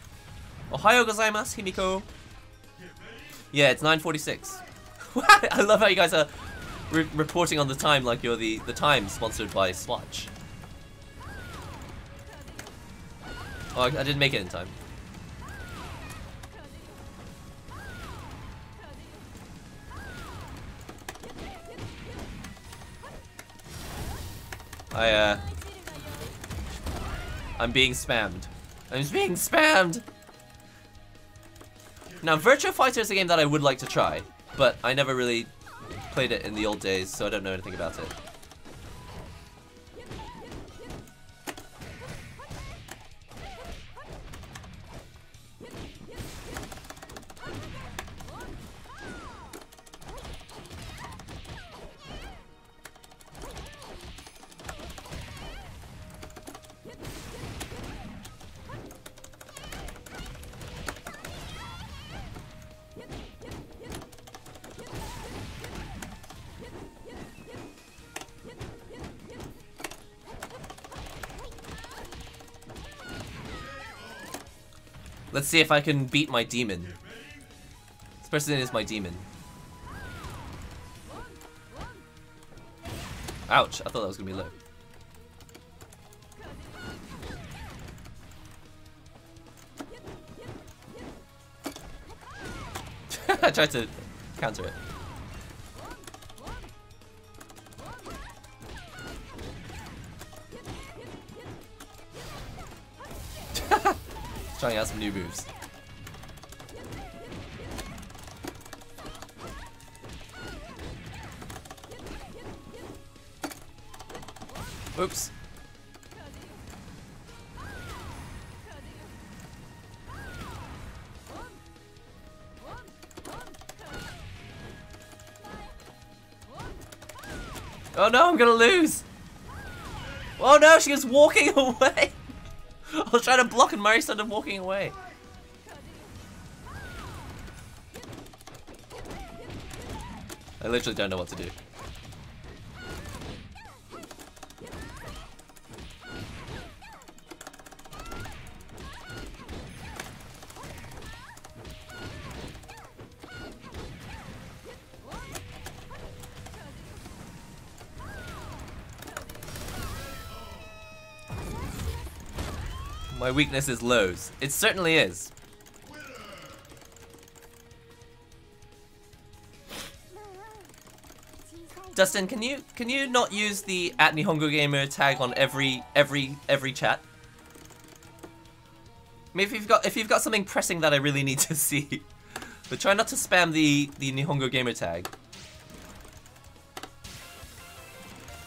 Ohayo gozaimasu, Himiko. Yeah, it's 9:46. I love how you guys are reporting on the time like you're the time sponsored by Swatch. Oh, I didn't make it in time. I'm being spammed. I'm being spammed! Now, Virtua Fighter is a game that I would like to try, but I never really played it in the old days, so I don't know anything about it. Let's see if I can beat my demon. This person is my demon. Ouch, I thought that was gonna be low. I tried to counter it. Trying out some new moves. Oops. Oh no, I'm gonna lose. Oh no, she was walking away. I was trying to block and Mary started walking away. I literally don't know what to do. My weakness is lows. It certainly is. Dustin, can you not use the @NihongoGamer tag on every chat? Maybe if you've got something pressing that I really need to see, but try not to spam the NihongoGamer tag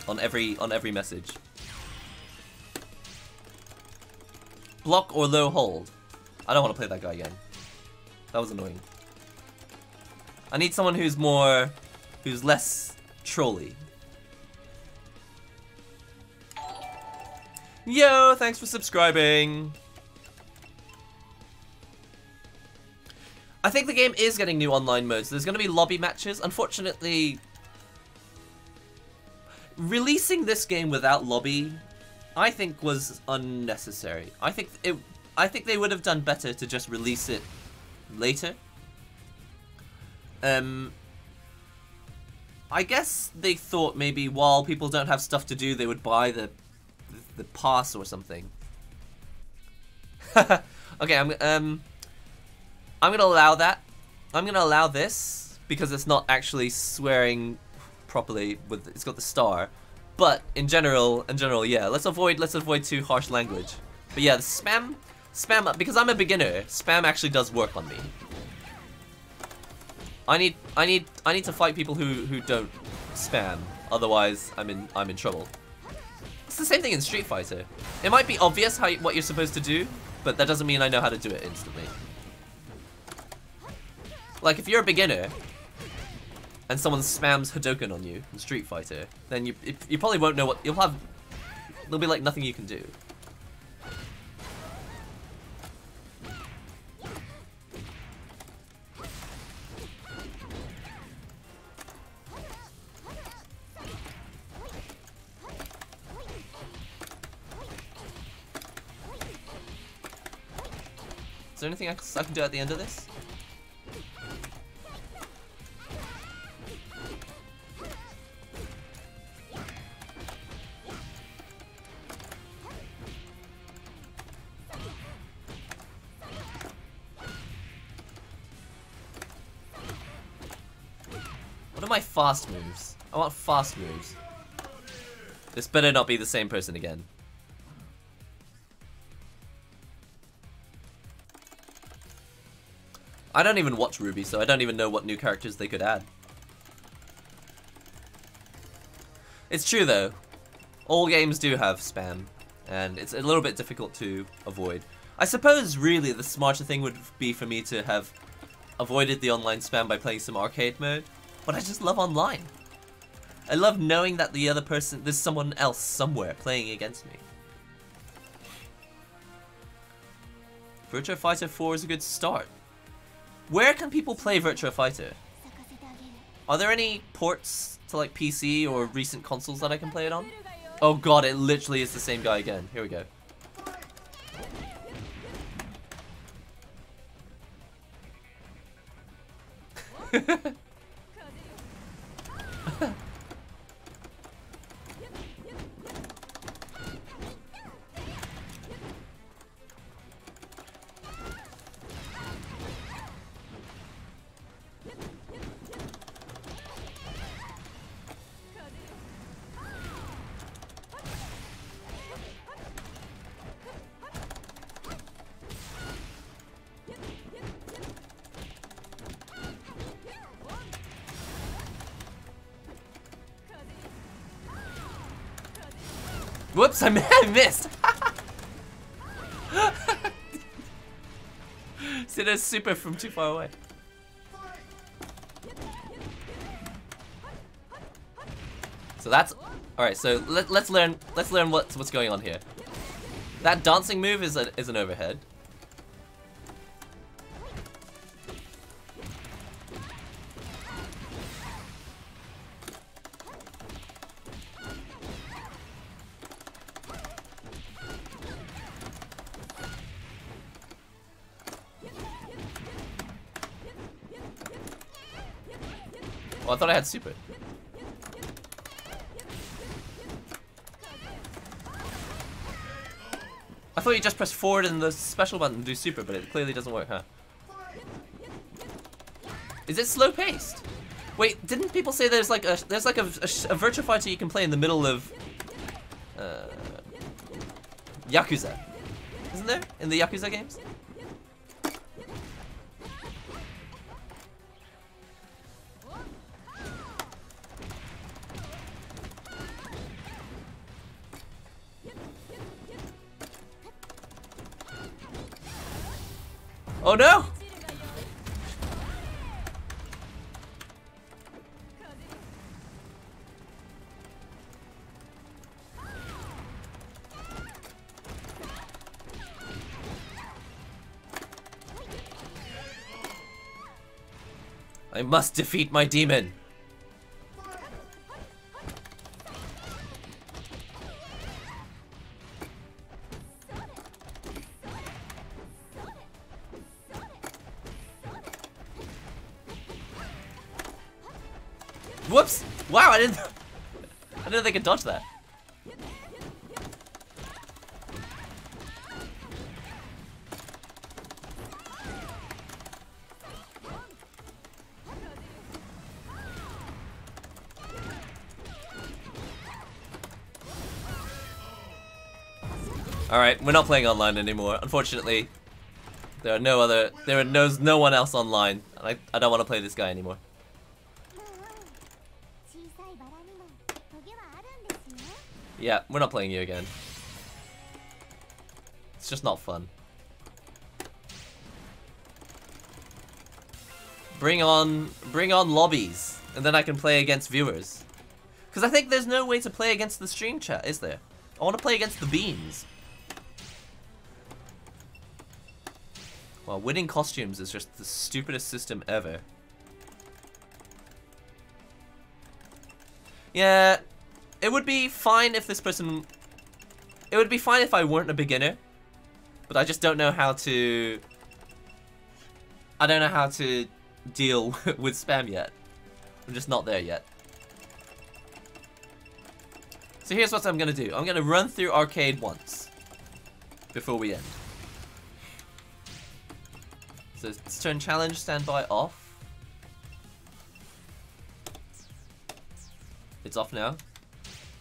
on every message. Block or low hold. I don't want to play that guy again. That was annoying. I need someone who's less trolly. Yo, thanks for subscribing. I think the game is getting new online modes. There's going to be lobby matches. Unfortunately, releasing this game without lobby, I think, was unnecessary. I think they would have done better to just release it later. I guess they thought maybe while people don't have stuff to do, they would buy the pass or something. Okay, I'm gonna allow that. I'm gonna allow this because it's not actually swearing properly. It's got the star. But in general, yeah, let's avoid too harsh language. But yeah, the spam, because I'm a beginner, spam actually does work on me. I need to fight people who don't spam, otherwise I'm in trouble. It's the same thing in Street Fighter. It might be obvious what you're supposed to do, but that doesn't mean I know how to do it instantly. Like if you're a beginner and someone spams Hadouken on you in Street Fighter, then you probably won't know what there'll be like nothing you can do. Is there anything else I can do at the end of this? What are my fast moves? I want fast moves. This better not be the same person again. I don't even watch RWBY, so I don't even know what new characters they could add. It's true though, all games do have spam, and it's a little bit difficult to avoid. I suppose really the smarter thing would be for me to have avoided the online spam by playing some arcade mode, but I just love online. I love knowing that the other person, there's someone else somewhere playing against me. Virtua Fighter 4 is a good start. Where can people play Virtua Fighter? Are there any ports to like PC or recent consoles that I can play it on? Oh god, it literally is the same guy again. Here we go. Whoops, I missed! See, there's super from too far away. So that's all right. So let's learn what's going on here. That dancing move is an overhead. Oh, I thought I had super. I thought you just press forward and the special button to do super, but it clearly doesn't work, huh? Is it slow paced? Wait, didn't people say there's like a virtual fighter you can play in the middle of Yakuza? Isn't there in the Yakuza games? Oh no! I must defeat my demon. Whoops! Wow, I didn't know they could dodge that. Alright, we're not playing online anymore. Unfortunately, there is no one else online. And I don't want to play this guy anymore. Yeah, we're not playing you again. It's just not fun. Bring on lobbies, and then I can play against viewers. Because I think there's no way to play against the stream chat, is there? I want to play against the beams. Well, winning costumes is just the stupidest system ever. Yeah, it would be fine if this person... It would be fine if I weren't a beginner. But I just don't know how to... I don't know how to deal with spam yet. I'm just not there yet. So here's what I'm going to do. I'm going to run through arcade once. Before we end. So it's turn challenge, standby off. It's off now.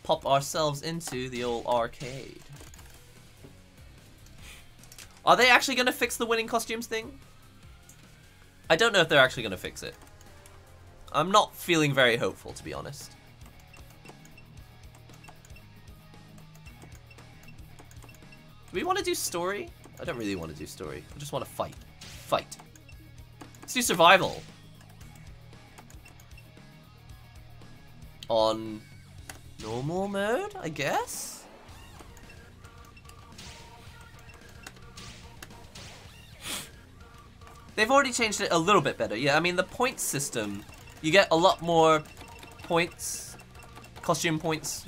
Pop ourselves into the old arcade. Are they actually going to fix the winning costumes thing? I don't know if they're actually going to fix it. I'm not feeling very hopeful, to be honest. Do we want to do story? I don't really want to do story. I just want to fight. Fight. Let's do survival. On normal mode, I guess? They've already changed it a little bit better. Yeah, I mean, the point system, you get a lot more points, costume points,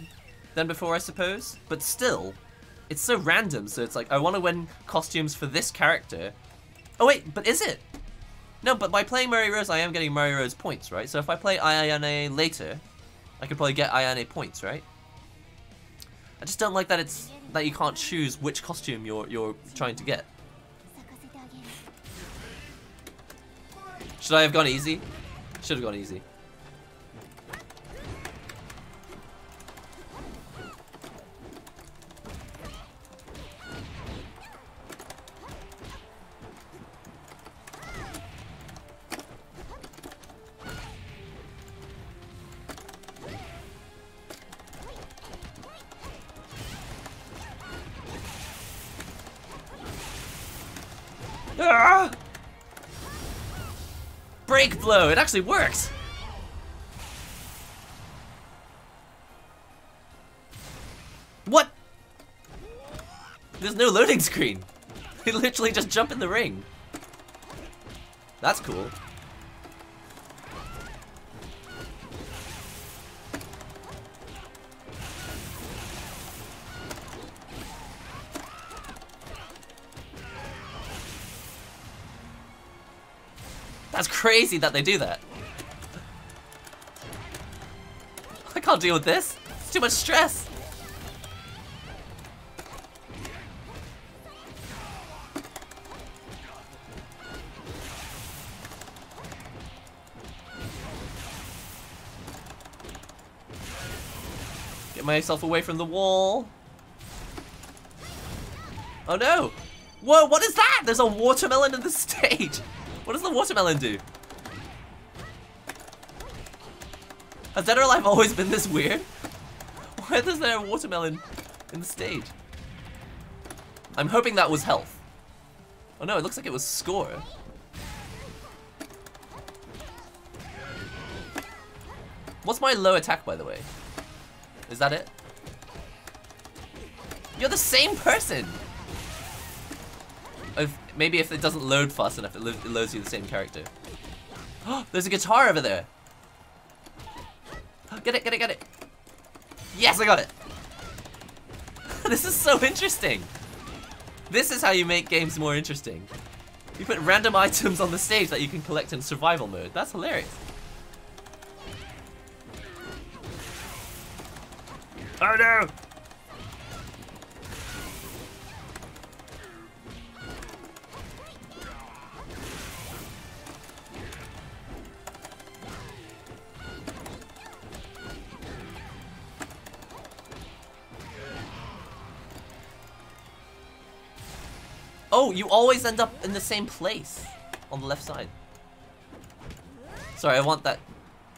than before, I suppose. But still, it's so random. So it's like, I want to win costumes for this character. Oh wait, but is it? No, but by playing Mary Rose, I am getting Mary Rose points, right? So if I play Ayane later, I could probably get Ayane points, right? I just don't like that that you can't choose which costume you're trying to get. Should I have gone easy? Should have gone easy. Ah! Break blow, it actually works. There's no loading screen. They literally just jump in the ring. That's cool. That's crazy that they do that. I can't deal with this. It's too much stress. Get myself away from the wall. Oh no! Whoa, what is that? There's a watermelon in the stage. What does the watermelon do? Has Dead or Alive always been this weird? Why is there a watermelon in the stage? I'm hoping that was health. Oh no, it looks like it was score. What's my low attack, by the way? Is that it? You're the same person! Maybe if it doesn't load fast enough, it loads you the same character. Oh, there's a guitar over there. Get it, get it, get it. Yes, I got it. This is so interesting. This is how you make games more interesting. You put random items on the stage that you can collect in survival mode. That's hilarious. Oh no! Oh, you always end up in the same place on the left side. Sorry, I want that.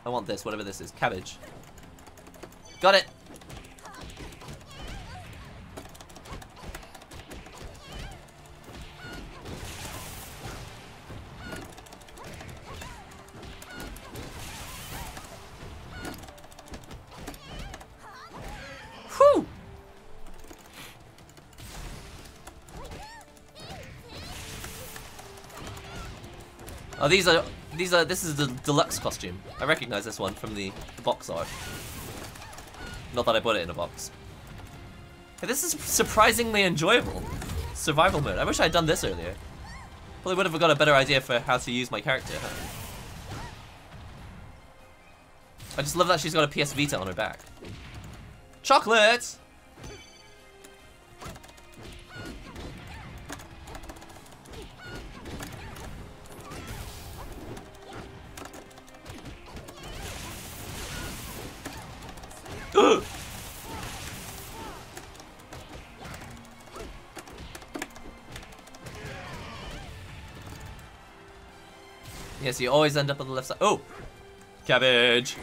I want this, whatever this is. Cabbage. Got it. Whew. Oh, this is the deluxe costume. I recognize this one from the box art. Not that I bought it in a box. Hey, this is surprisingly enjoyable. Survival mode. I wish I had done this earlier. Probably would have got a better idea for how to use my character. I just love that she's got a PS Vita on her back. Chocolate! Yes, you always end up on the left side. Oh! Cabbage!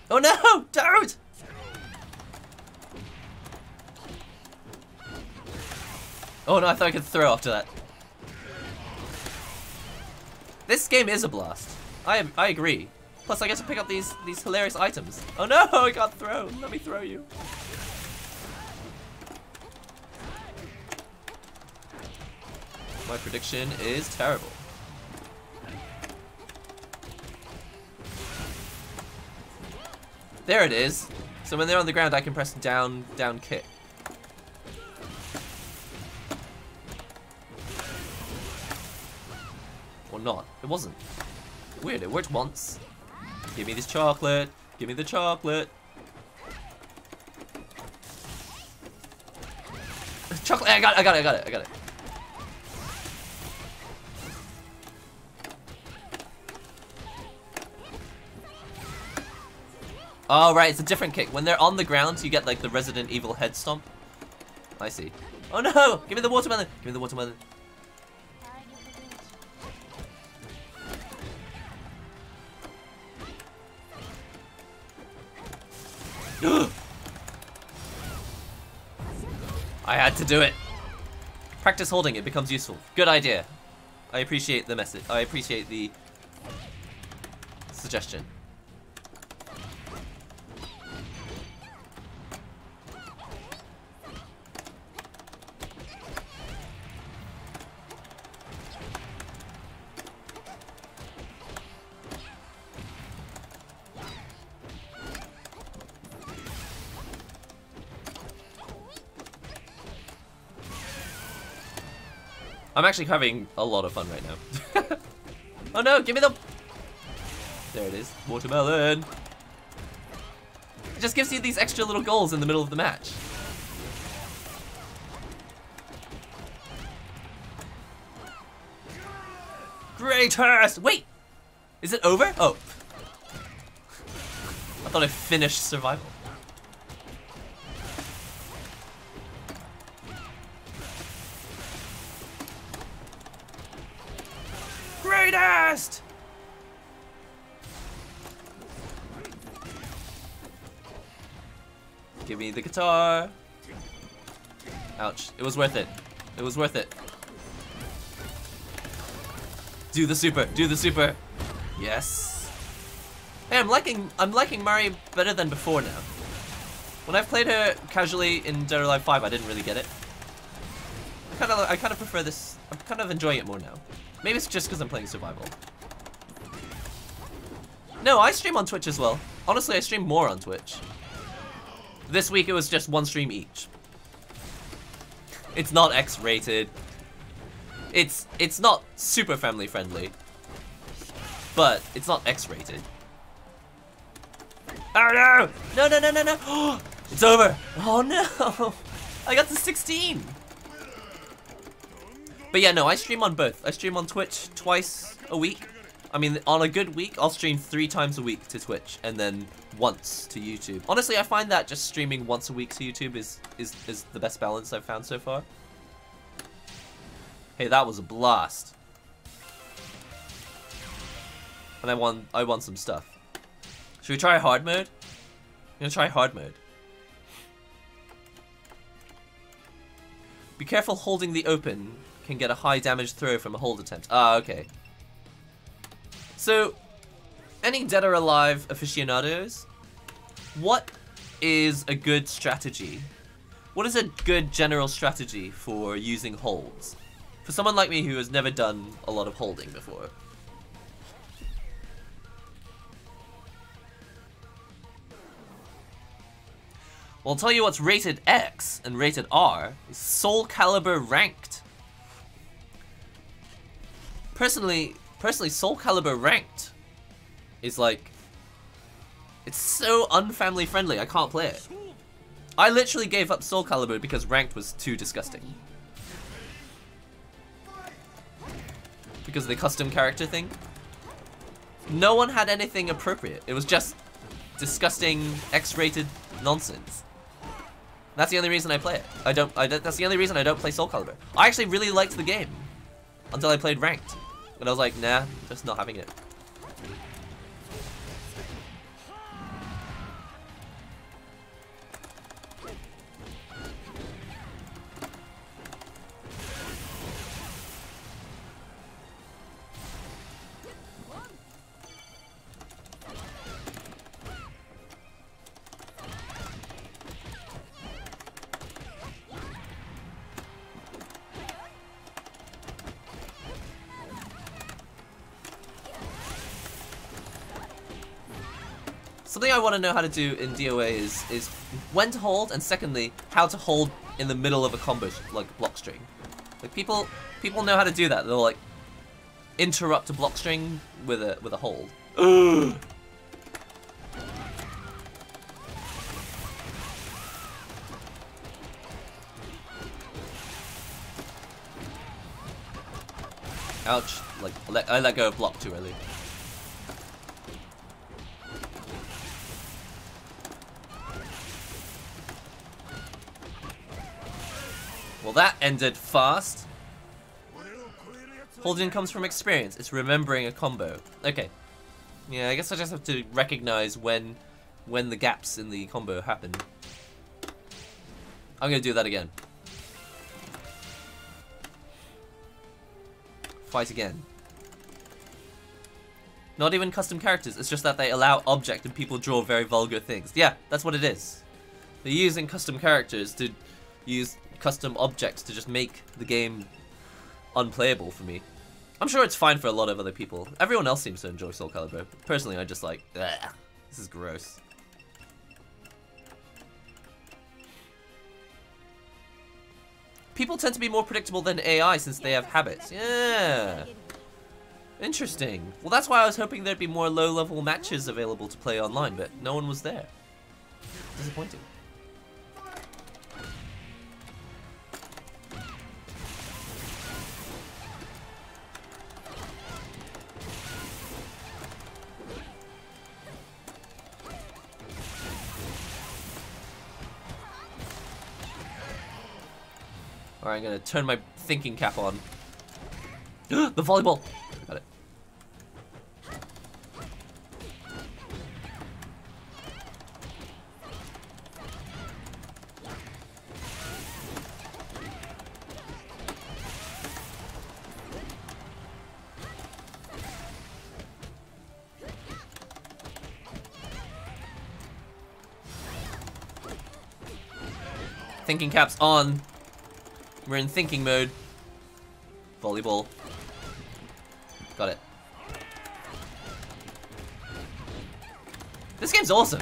Oh no! Don't! Oh no, I thought I could throw after that. This game is a blast. I agree. Plus, I get to pick up these hilarious items. Oh no, I can't throw. Let me throw you. My prediction is terrible. There it is. So when they're on the ground, I can press down, down kick. Or not. It wasn't. Weird, it worked once. Give me this chocolate. Give me the chocolate. Chocolate, I got it. Oh, right, it's a different kick. When they're on the ground, you get like the Resident Evil head stomp. I see. Oh no! Give me the watermelon! Give me the watermelon. I had to do it. Practice holding, it becomes useful. Good idea. I appreciate the message. I appreciate the suggestion. I'm actually having a lot of fun right now. Oh no, give me the... There it is, watermelon. It just gives you these extra little goals in the middle of the match. Greatest! Wait! Is it over? Oh. I thought I finished survival. Greatest! Give me the guitar. Ouch. It was worth it. It was worth it. Do the super. Do the super. Yes. Hey, I'm liking Mari better than before now. When I've played her casually in Dead or Alive 5, I didn't really get it. I kind of prefer this. I'm kind of enjoying it more now. Maybe it's just because I'm playing survival. No, I stream on Twitch as well. Honestly, I stream more on Twitch. This week it was just one stream each. It's not X-rated. It's not super family friendly. But it's not X-rated. Oh no! No, no, no, no, no! It's over! Oh no! I got to 16! But yeah, no, I stream on both. I stream on Twitch twice a week. I mean, on a good week, I'll stream 3 times a week to Twitch and then once to YouTube. Honestly, I find that just streaming once a week to YouTube is the best balance I've found so far. Hey, that was a blast. And I won some stuff. Should we try hard mode? I'm gonna try hard mode. Be careful holding the open can get a high damage throw from a hold attempt. Ah, okay. So, any Dead or Alive aficionados, what is a good strategy? What is a good general strategy for using holds? For someone like me who has never done a lot of holding before. Well, I'll tell you what's rated X and rated R is Soul Calibur Ranked. Personally, Soul Calibur Ranked is like, it's so unfamily friendly, I can't play it. I literally gave up Soul Calibur because Ranked was too disgusting. Because of the custom character thing. No one had anything appropriate. It was just disgusting X-rated nonsense. That's the only reason I play it. That's the only reason I don't play Soul Calibur. I actually really liked the game until I played Ranked. And I was like, nah, just not having it. Something I want to know how to do in DOA is when to hold, and secondly, how to hold in the middle of a combo, like block string. Like people know how to do that. They'll like interrupt a block string with a hold. Ugh. Ouch! Like I let go of block too early. Well, that ended fast. Holding comes from experience. It's remembering a combo. Okay. Yeah, I guess I just have to recognize when the gaps in the combo happen. I'm gonna do that again. Fight again. Not even custom characters, it's just that they allow object and people draw very vulgar things. Yeah, that's what it is. They're using custom characters to use custom objects to just make the game unplayable for me. I'm sure it's fine for a lot of other people. Everyone else seems to enjoy Soul Calibur. Personally, I just like, ugh, this is gross. People tend to be more predictable than AI since they have habits. Yeah. Interesting. Well, that's why I was hoping there'd be more low-level matches available to play online, but no one was there. Disappointing. Alright, I'm gonna turn my thinking cap on. The volleyball! Got it. Thinking cap's on. We're in thinking mode. Volleyball. Got it. This game's awesome.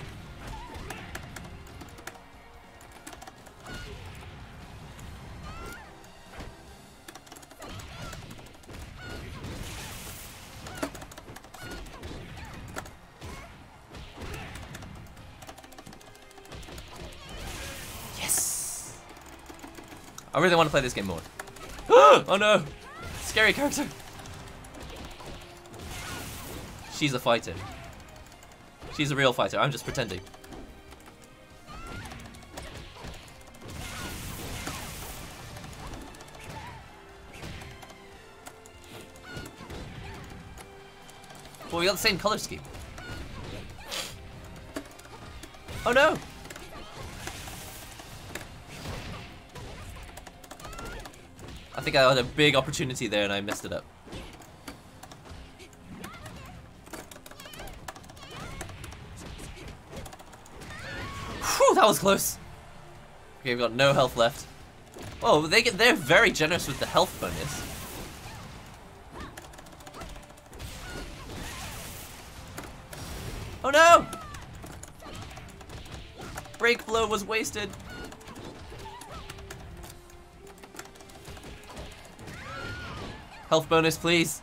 I really want to play this game more. Oh no! Scary character! She's a fighter. She's a real fighter, I'm just pretending. Well, we got the same color scheme. Oh no! I think I had a big opportunity there and I messed it up. Whew, that was close. Okay, we've got no health left. Oh, they're very generous with the health bonus. Oh no! Break blow was wasted. Health bonus, please.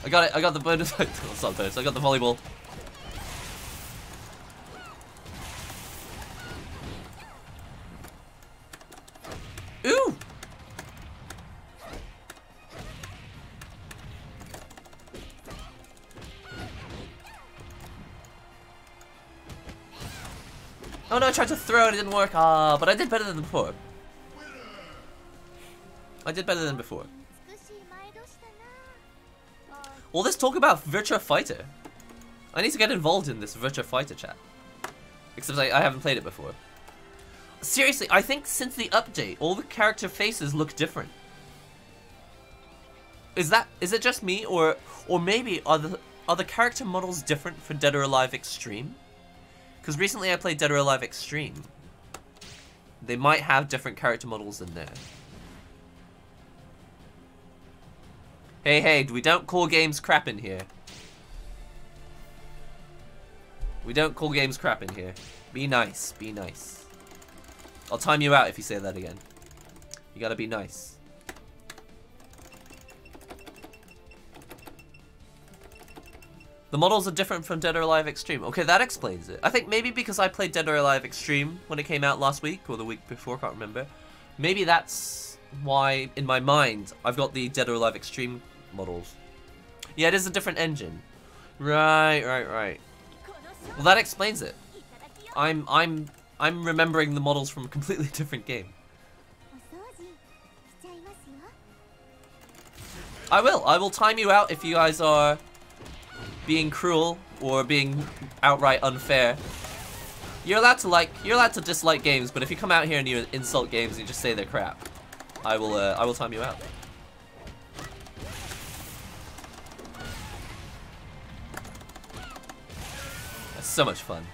I got it. I got the bonus. It's not bonus. I got the volleyball. Ooh! Oh no, I tried to throw it, it didn't work. Ah, but I did better than before. I did better than before. All this talk about Virtua Fighter. I need to get involved in this Virtua Fighter chat. Except I haven't played it before. Seriously, I think since the update, all the character faces look different. Is it just me, or maybe are the character models different for Dead or Alive Extreme? Because recently I played Dead or Alive Extreme. They might have different character models in there. Hey, we don't call games crap in here. We don't call games crap in here. Be nice, be nice. I'll time you out if you say that again. You gotta be nice. The models are different from Dead or Alive Extreme. Okay, that explains it. I think maybe because I played Dead or Alive Extreme when it came out last week, or the week before, can't remember. Maybe that's why, in my mind, I've got the Dead or Alive Extreme models. Yeah, it is a different engine. Right. Well, that explains it. I'm remembering the models from a completely different game. I will time you out if you guys are being cruel or being outright unfair. You're allowed to dislike games, but if you come out here and you insult games and you just say they're crap, I will time you out. That's so much fun.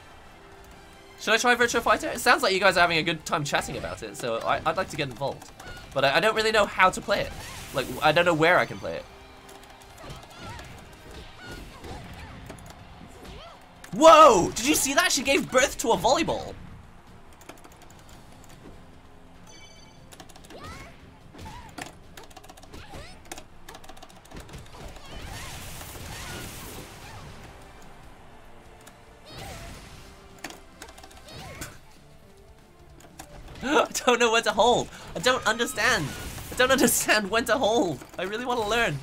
Should I try Virtua Fighter? It sounds like you guys are having a good time chatting about it, so I'd like to get involved. But I don't really know how to play it. Like, I don't know where I can play it. Whoa! Did you see that? She gave birth to a volleyball. I don't know where to hold. I don't understand. I don't understand when to hold. I really want to learn.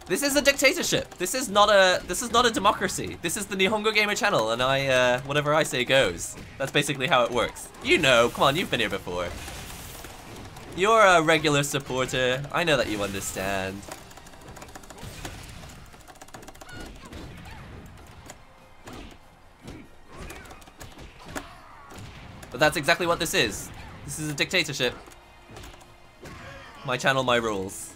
This is a dictatorship. This is not a democracy. This is the Nihongo Gamer channel, and whatever I say goes. That's basically how it works. You know, come on, you've been here before. You're a regular supporter. I know that you understand. But that's exactly what this is. This is a dictatorship. My channel, my rules.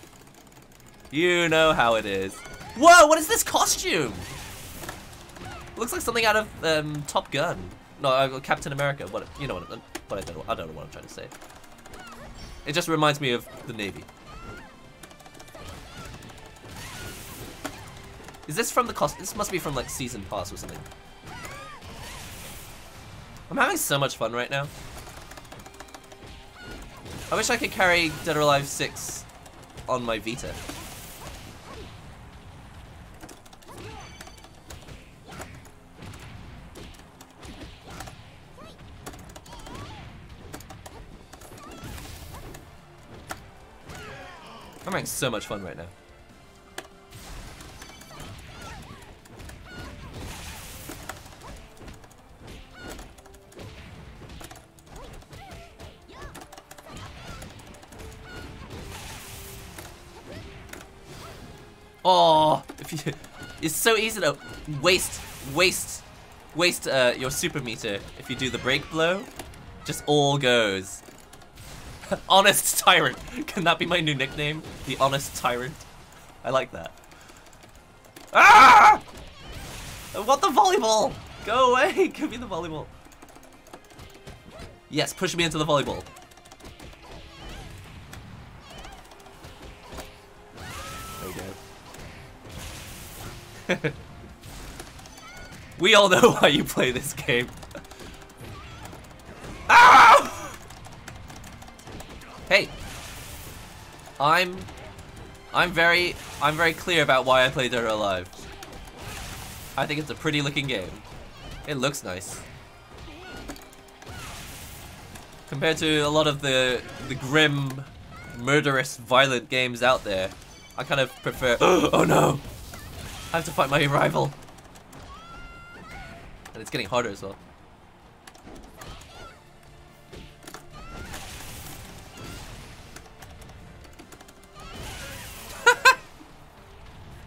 You know how it is. Whoa, what is this costume? Looks like something out of Top Gun. No, Captain America. What, you know what? But I don't know what I'm trying to say. It just reminds me of the Navy. Is this from the cost? This must be from like season pass or something. I'm having so much fun right now. I wish I could carry Dead or Alive 6 on my Vita. I'm having so much fun right now. Oh, it's so easy to waste your super meter if you do the break blow. Just all goes. Honest Tyrant. Can that be my new nickname? The Honest Tyrant. I like that. Ah! I want the volleyball. Go away. Give me the volleyball. Yes, push me into the volleyball. There we go. We all know why you play this game. Ah! Hey, I'm very clear about why I play Dead or Alive. I think it's a pretty looking game. It looks nice. Compared to a lot of the grim, murderous, violent games out there, I kind of prefer. Oh no! I have to fight my rival. And it's getting harder as well.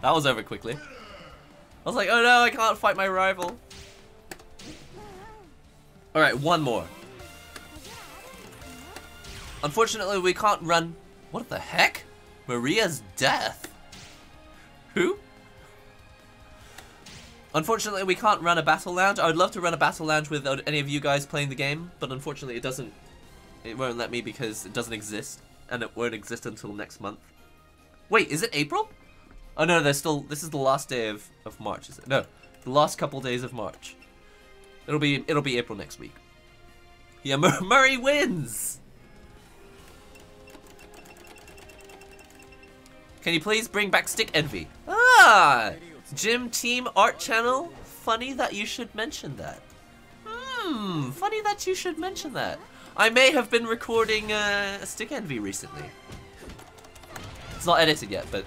That was over quickly. I was like, oh no, I can't fight my rival. Alright, one more. Unfortunately, we can't run... What the heck? Maria's death? Who? Unfortunately, we can't run a battle lounge. I would love to run a battle lounge without any of you guys playing the game, but unfortunately it won't let me because it doesn't exist, and it won't exist until next month. Wait, is it April? Oh no, this is the last day of March, is it? No, the last couple days of March. It'll be April next week. Yeah, Murray wins! Can you please bring back Stick Envy? Ah! Gym Team Art Channel? Funny that you should mention that. Funny that you should mention that. I may have been recording Stick Envy recently. It's not edited yet, but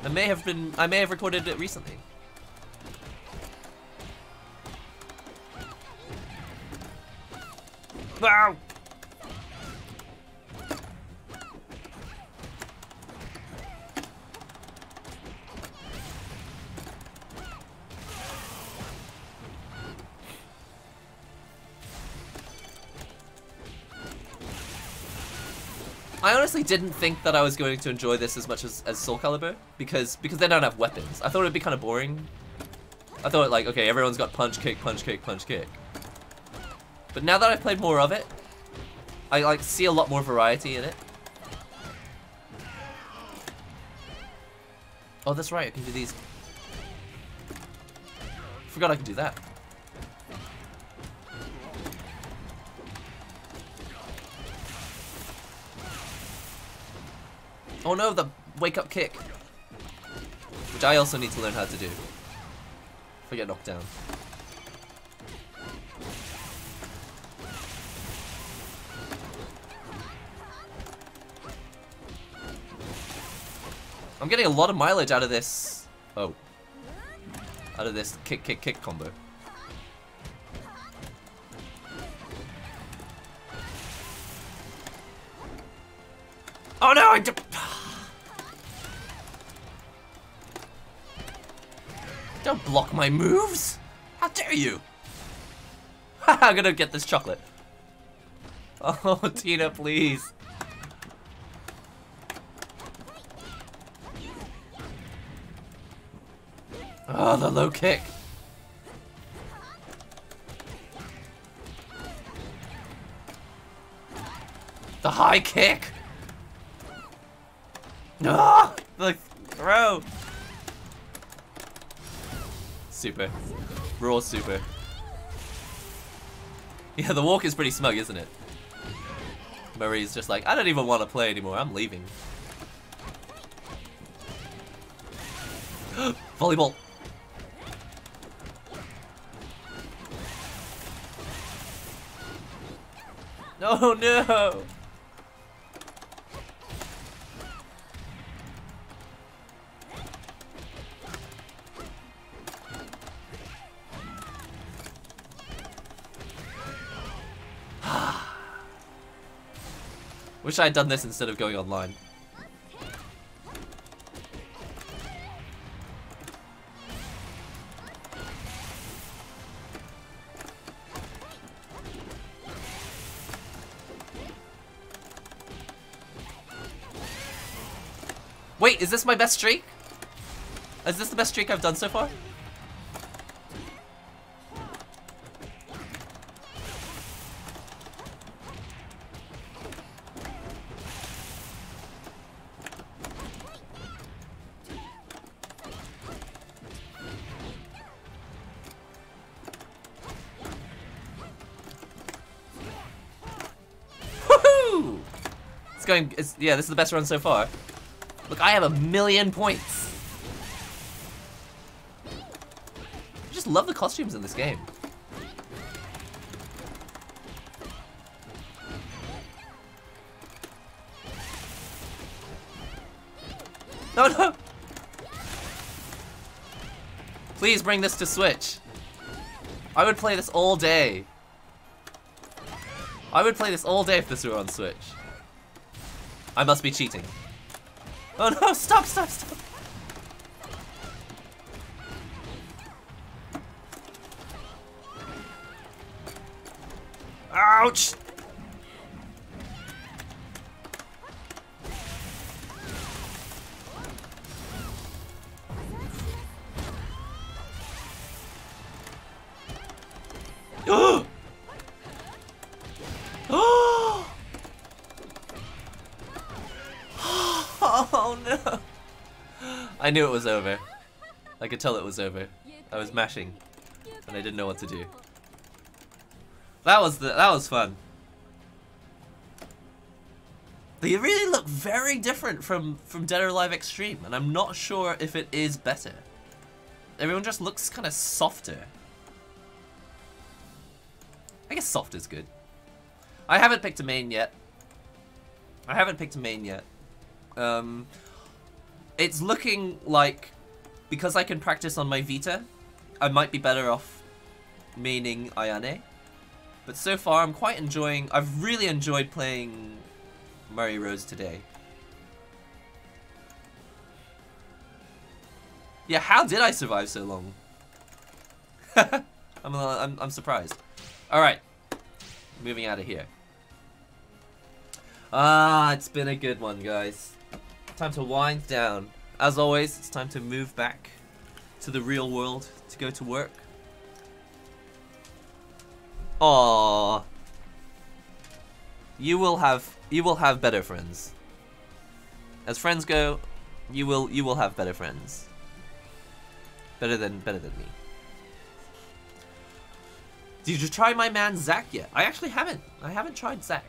I may have recorded it recently. Wow! I honestly didn't think that I was going to enjoy this as much as Soul Calibur because they don't have weapons. I thought it'd be kind of boring. I thought like, okay, everyone's got punch, kick, punch, kick, punch, kick. But now that I've played more of it, I like see a lot more variety in it. Oh, that's right, I can do these. Forgot I could do that. Oh no, the wake up kick. Which I also need to learn how to do. If I get knocked down. I'm getting a lot of mileage out of this. Oh. Out of this kick, kick, kick combo. Oh no, I don't block my moves! How dare you! I'm gonna get this chocolate. Oh, Tina, please. Oh, the low kick. The high kick. Ah, the throw. Super. Raw super. Yeah, the walk is pretty smug, isn't it? Marie's just like, I don't even want to play anymore. I'm leaving. Volleyball. Oh no! Wish I had done this instead of going online. Wait, is this my best streak? Is this the best streak I've done so far? Woohoo! Yeah, this is the best run so far. Look, I have 1,000,000 points. I just love the costumes in this game. No, no! Please bring this to Switch. I would play this all day. I would play this all day if this were on Switch. I must be cheating. Oh no, stop, stop, stop. Ouch! Oh! Oh! Oh no! I knew it was over. I could tell it was over. I was mashing, and I didn't know what to do. That was fun. They really look very different from Dead or Alive Extreme, and I'm not sure if it is better. Everyone just looks kind of softer. I guess soft is good. I haven't picked a main yet. It's looking like, because I can practice on my Vita, I might be better off maining Ayane. But so far, I'm quite enjoying. I've really enjoyed playing Murray Rose today. Yeah, how did I survive so long? I'm surprised. All right, moving out of here. Ah, it's been a good one, guys. Time to wind down. As always, it's time to move back to the real world to go to work. Aww. You will have better friends. As friends go, you will have better friends. Better than me. Did you try my man Zack yet? I actually haven't. I haven't tried Zack.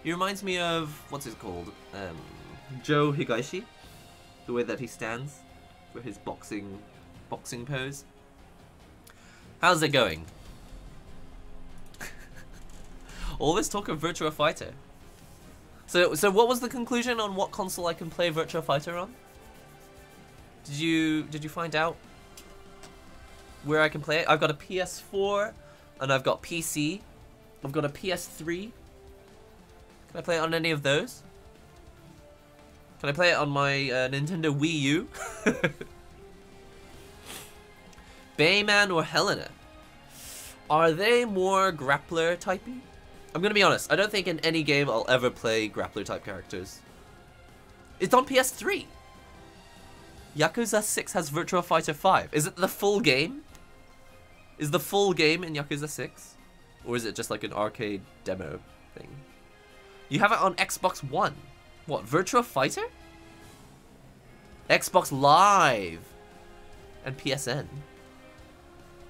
He reminds me of what's it called? Joe Higashi. The way that he stands for his boxing pose. How's it going? All this talk of Virtua Fighter. So what was the conclusion on what console I can play Virtua Fighter on? Did you find out where I can play it? I've got a PS4 and I've got PC. I've got a PS3. Can I play it on any of those? Can I play it on my Nintendo Wii U? Bayman or Helena? Are they more grappler typey? I'm gonna be honest, I don't think in any game I'll ever play grappler type characters. It's on PS3! Yakuza 6 has Virtua Fighter 5. Is it the full game? Is the full game in Yakuza 6? Or is it just like an arcade demo thing? You have it on Xbox One. What, Virtua Fighter? Xbox Live! And PSN.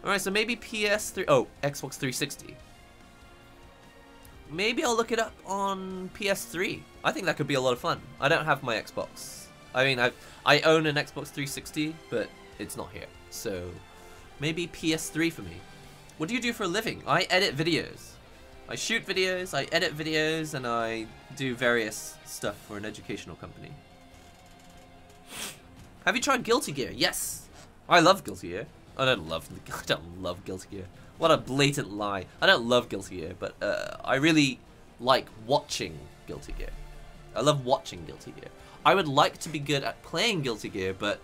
Alright, so maybe PS3... Oh, Xbox 360. Maybe I'll look it up on PS3. I think that could be a lot of fun. I don't have my Xbox. I mean, I own an Xbox 360, but it's not here. So, maybe PS3 for me. What do you do for a living? I edit videos. I shoot videos, I edit videos, and I do various stuff for an educational company. Have you tried Guilty Gear? Yes! I love Guilty Gear. I don't love Guilty Gear. What a blatant lie. I don't love Guilty Gear, but I really like watching Guilty Gear. I love watching Guilty Gear. I would like to be good at playing Guilty Gear, but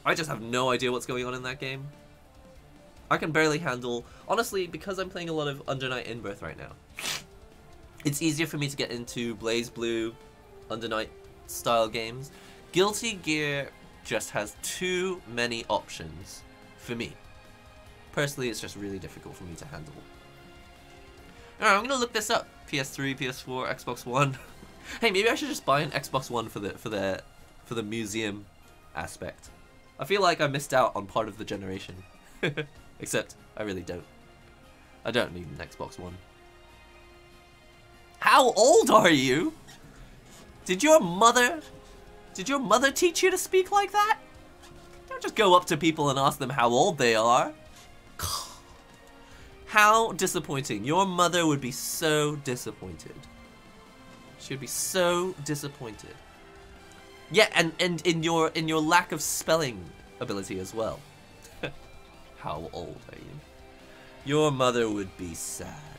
I just have no idea what's going on in that game. I can barely handle... Honestly, because I'm playing a lot of Under Night In-Birth right now, it's easier for me to get into BlazBlue, Under Night style games. Guilty Gear just has too many options for me. Personally, it's just really difficult for me to handle. Alright, I'm gonna look this up. PS3, PS4, Xbox One. Hey, maybe I should just buy an Xbox One for the museum aspect. I feel like I missed out on part of the generation. Except, I really don't. I don't need an Xbox One. How old are you? Did your mother teach you to speak like that? Don't just go up to people and ask them how old they are. How disappointing. Your mother would be so disappointed. She would be so disappointed. Yeah, and in your lack of spelling ability as well. How old are you? Your mother would be sad.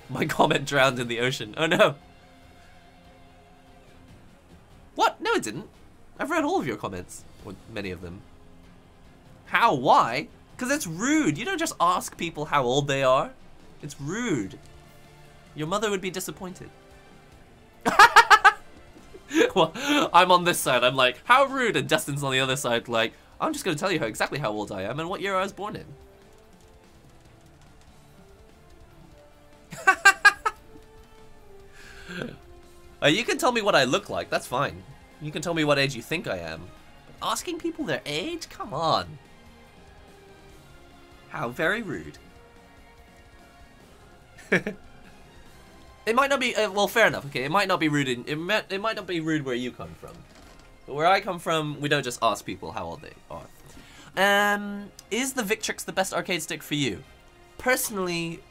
My comment drowned in the ocean. Oh no. What? No, it didn't. I've read all of your comments. Or many of them. How? Why? Because it's rude. You don't just ask people how old they are. It's rude. Your mother would be disappointed. Well, I'm on this side. I'm like, how rude. And Dustin's on the other side like, I'm just going to tell you exactly how old I am and what year I was born in. You can tell me what I look like. That's fine. You can tell me what age you think I am. But asking people their age? Come on. How very rude. It might not be, well, fair enough, okay, it might not be rude, it might not be rude where you come from. But where I come from, we don't just ask people how old they are. Is the Victrix the best arcade stick for you? Personally,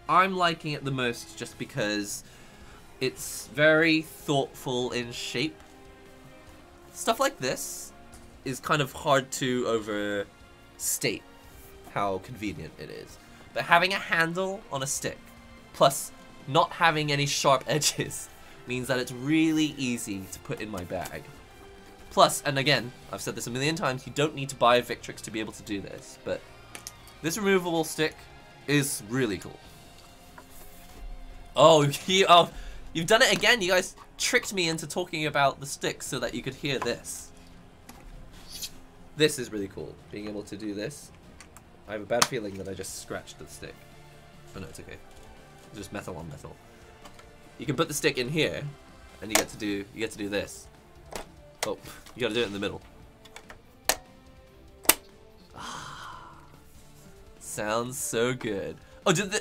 I'm liking it the most just because it's very thoughtful in shape. Stuff like this is kind of hard to overstate how convenient it is. But having a handle on a stick, plus not having any sharp edges, means that it's really easy to put in my bag. Plus, and again, I've said this a million times, you don't need to buy a Victrix to be able to do this, but this removable stick is really cool. Oh, You've done it again. You guys tricked me into talking about the stick so that you could hear this. This is really cool, being able to do this. I have a bad feeling that I just scratched the stick. But no, it's okay. It's just metal on metal. You can put the stick in here, and you get to do this. Oh, you gotta do it in the middle. Sounds so good. Oh, did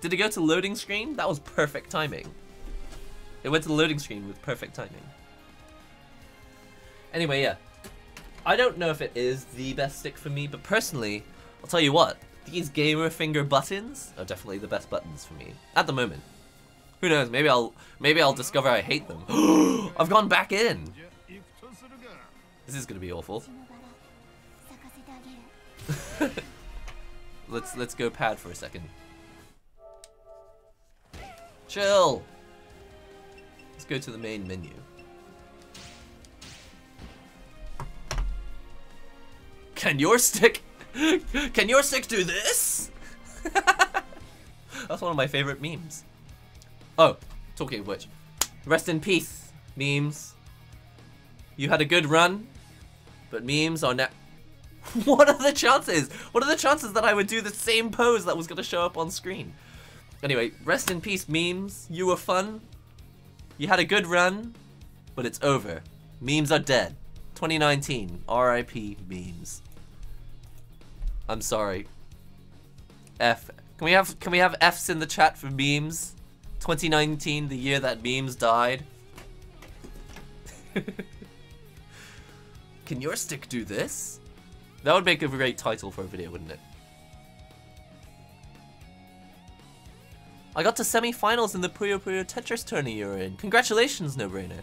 it go to loading screen? That was perfect timing. It went to the loading screen with perfect timing. Anyway, yeah. I don't know if it is the best stick for me, but personally, I'll tell you what. These gamer finger buttons are definitely the best buttons for me at the moment. Who knows? Maybe I'll discover I hate them. I've gone back in. This is gonna be awful. Let's go pad for a second. Chill. Let's go to the main menu. Can your stick do this? That's one of my favorite memes. Oh, talking of which, rest in peace, memes. You had a good run, but memes are now. What are the chances? What are the chances that I would do the same pose that was gonna show up on screen? Anyway, rest in peace, memes. You were fun. You had a good run, but it's over. Memes are dead. 2019, RIP memes. I'm sorry. F. Can we have F's in the chat for memes? 2019, the year that memes died. Can your stick do this? That would make a great title for a video, wouldn't it? I got to semi-finals in the Puyo Puyo Tetris tourney you were in. Congratulations, No Brainer.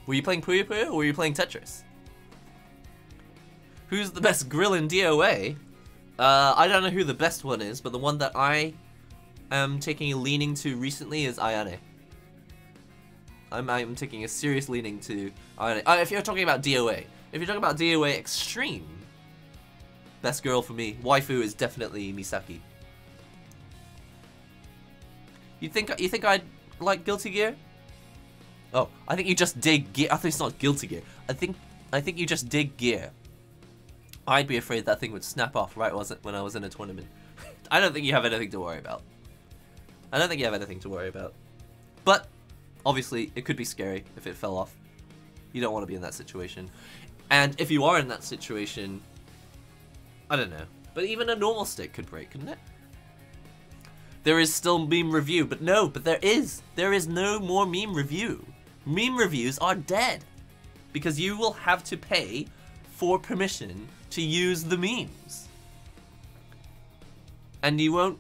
Were you playing Puyo Puyo or were you playing Tetris? Who's the best grill in DOA? I don't know who the best one is, but the one that I am taking a leaning to recently is Ayane. I'm taking a serious leaning to Ayane. If you're talking about DOA. If you're talking about DOA Extreme, best girl for me. Waifu is definitely Misaki. You think I'd like Guilty Gear? Oh, I think you just dig Gear. I think it's not Guilty Gear. I think you just dig Gear. I'd be afraid that thing would snap off right when I was in a tournament. I don't think you have anything to worry about. I don't think you have anything to worry about. But obviously, it could be scary if it fell off. You don't want to be in that situation. And if you are in that situation, I don't know. But even a normal stick could break, couldn't it? There is still meme review, but no, there is no more meme review. Meme reviews are dead because you will have to pay for permission to use the memes. And you won't,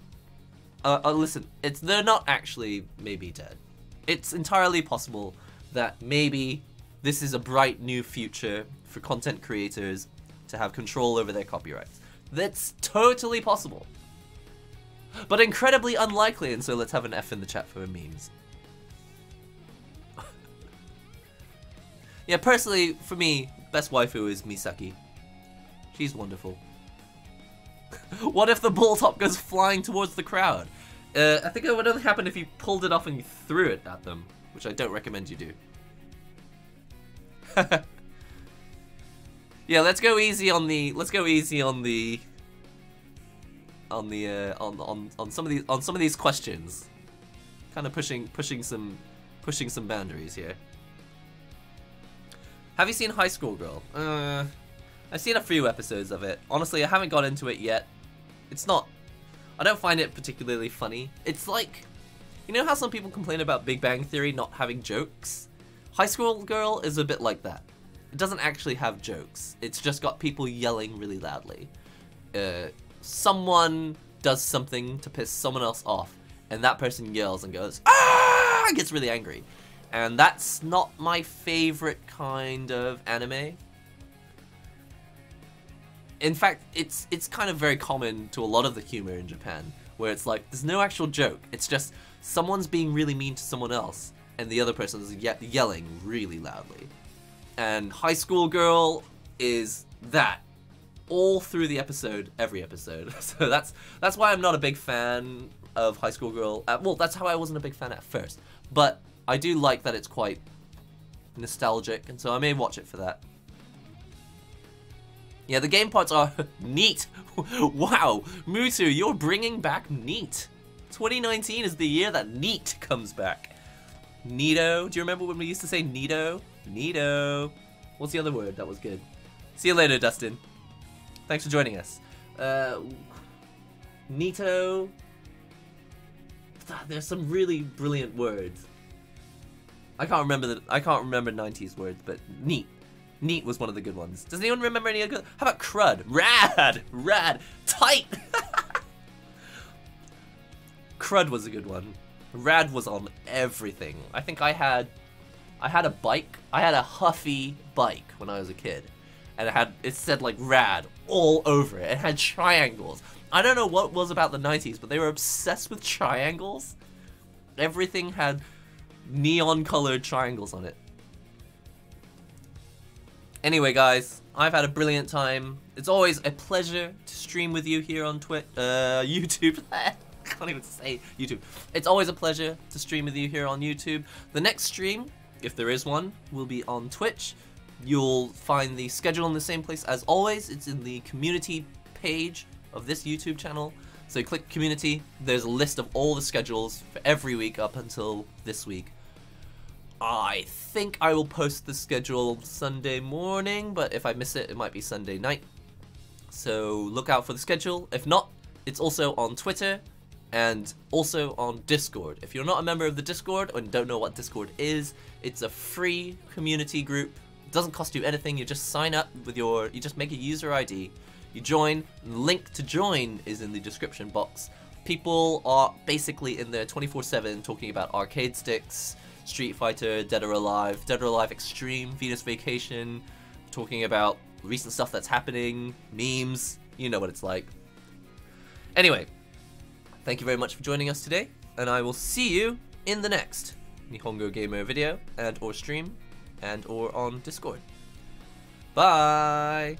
listen, they're not actually maybe dead. It's entirely possible that maybe this is a bright new future for content creators to have control over their copyrights. That's totally possible. But incredibly unlikely, and so let's have an F in the chat for memes. Yeah, personally, for me, best waifu is Misaki. She's wonderful. What if the ball top goes flying towards the crowd? I think it would only happen if you pulled it off and you threw it at them, which I don't recommend you do. Yeah, let's go easy on some of these questions. Kind of pushing some boundaries here. Have you seen High School Girl? I've seen a few episodes of it. Honestly, I haven't got into it yet. I don't find it particularly funny. It's like, you know how some people complain about Big Bang Theory not having jokes? High School Girl is a bit like that. It doesn't actually have jokes. It's just got people yelling really loudly. Someone does something to piss someone else off, and that person yells and goes, "Ah!" and gets really angry. And that's not my favorite kind of anime. In fact, it's kind of very common to a lot of the humor in Japan, where it's like, there's no actual joke. It's just someone's being really mean to someone else, and the other person's yelling really loudly. And High School Girl is that. All through the episode, every episode. So that's why I'm not a big fan of High School Girl. Well, that's how I wasn't a big fan at first. But I do like that it's quite nostalgic, and so I may watch it for that. Yeah, the game parts are neat. Wow, Mutu, you're bringing back Neat. 2019 is the year that Neat comes back. Neato. Do you remember when we used to say Neato? Neato. What's the other word? That was good. See you later, Dustin. Thanks for joining us. Neato. There's some really brilliant words. I can't remember 90s words, but neat. Neat was one of the good ones. Does anyone remember any other good? How about crud? Rad! Rad! Tight! Crud was a good one. Rad was on everything. I think I had a bike. I had a Huffy bike when I was a kid. And it said like rad all over it. It had triangles. I don't know what it was about the 90s, but they were obsessed with triangles. Everything had neon colored triangles on it. Anyway, guys, I've had a brilliant time. It's always a pleasure to stream with you here on YouTube. I can't even say YouTube. It's always a pleasure to stream with you here on YouTube. The next stream, if there is one, will be on Twitch. You'll find the schedule in the same place as always. It's in the community page of this YouTube channel. So click community. There's a list of all the schedules for every week up until this week. I think I will post the schedule Sunday morning, but if I miss it, it might be Sunday night. So look out for the schedule. If not, it's also on Twitter and also on Discord. If you're not a member of the Discord and don't know what Discord is, it's a free community group. It doesn't cost you anything. You just sign up with you just make a user ID. You join. The link to join is in the description box. People are basically in there 24/7 talking about arcade sticks, Street Fighter, Dead or Alive Extreme, Venus Vacation, talking about recent stuff that's happening, memes, you know what it's like. Anyway, thank you very much for joining us today, and I will see you in the next Nihongo Gamer video and or stream and or on Discord. Bye!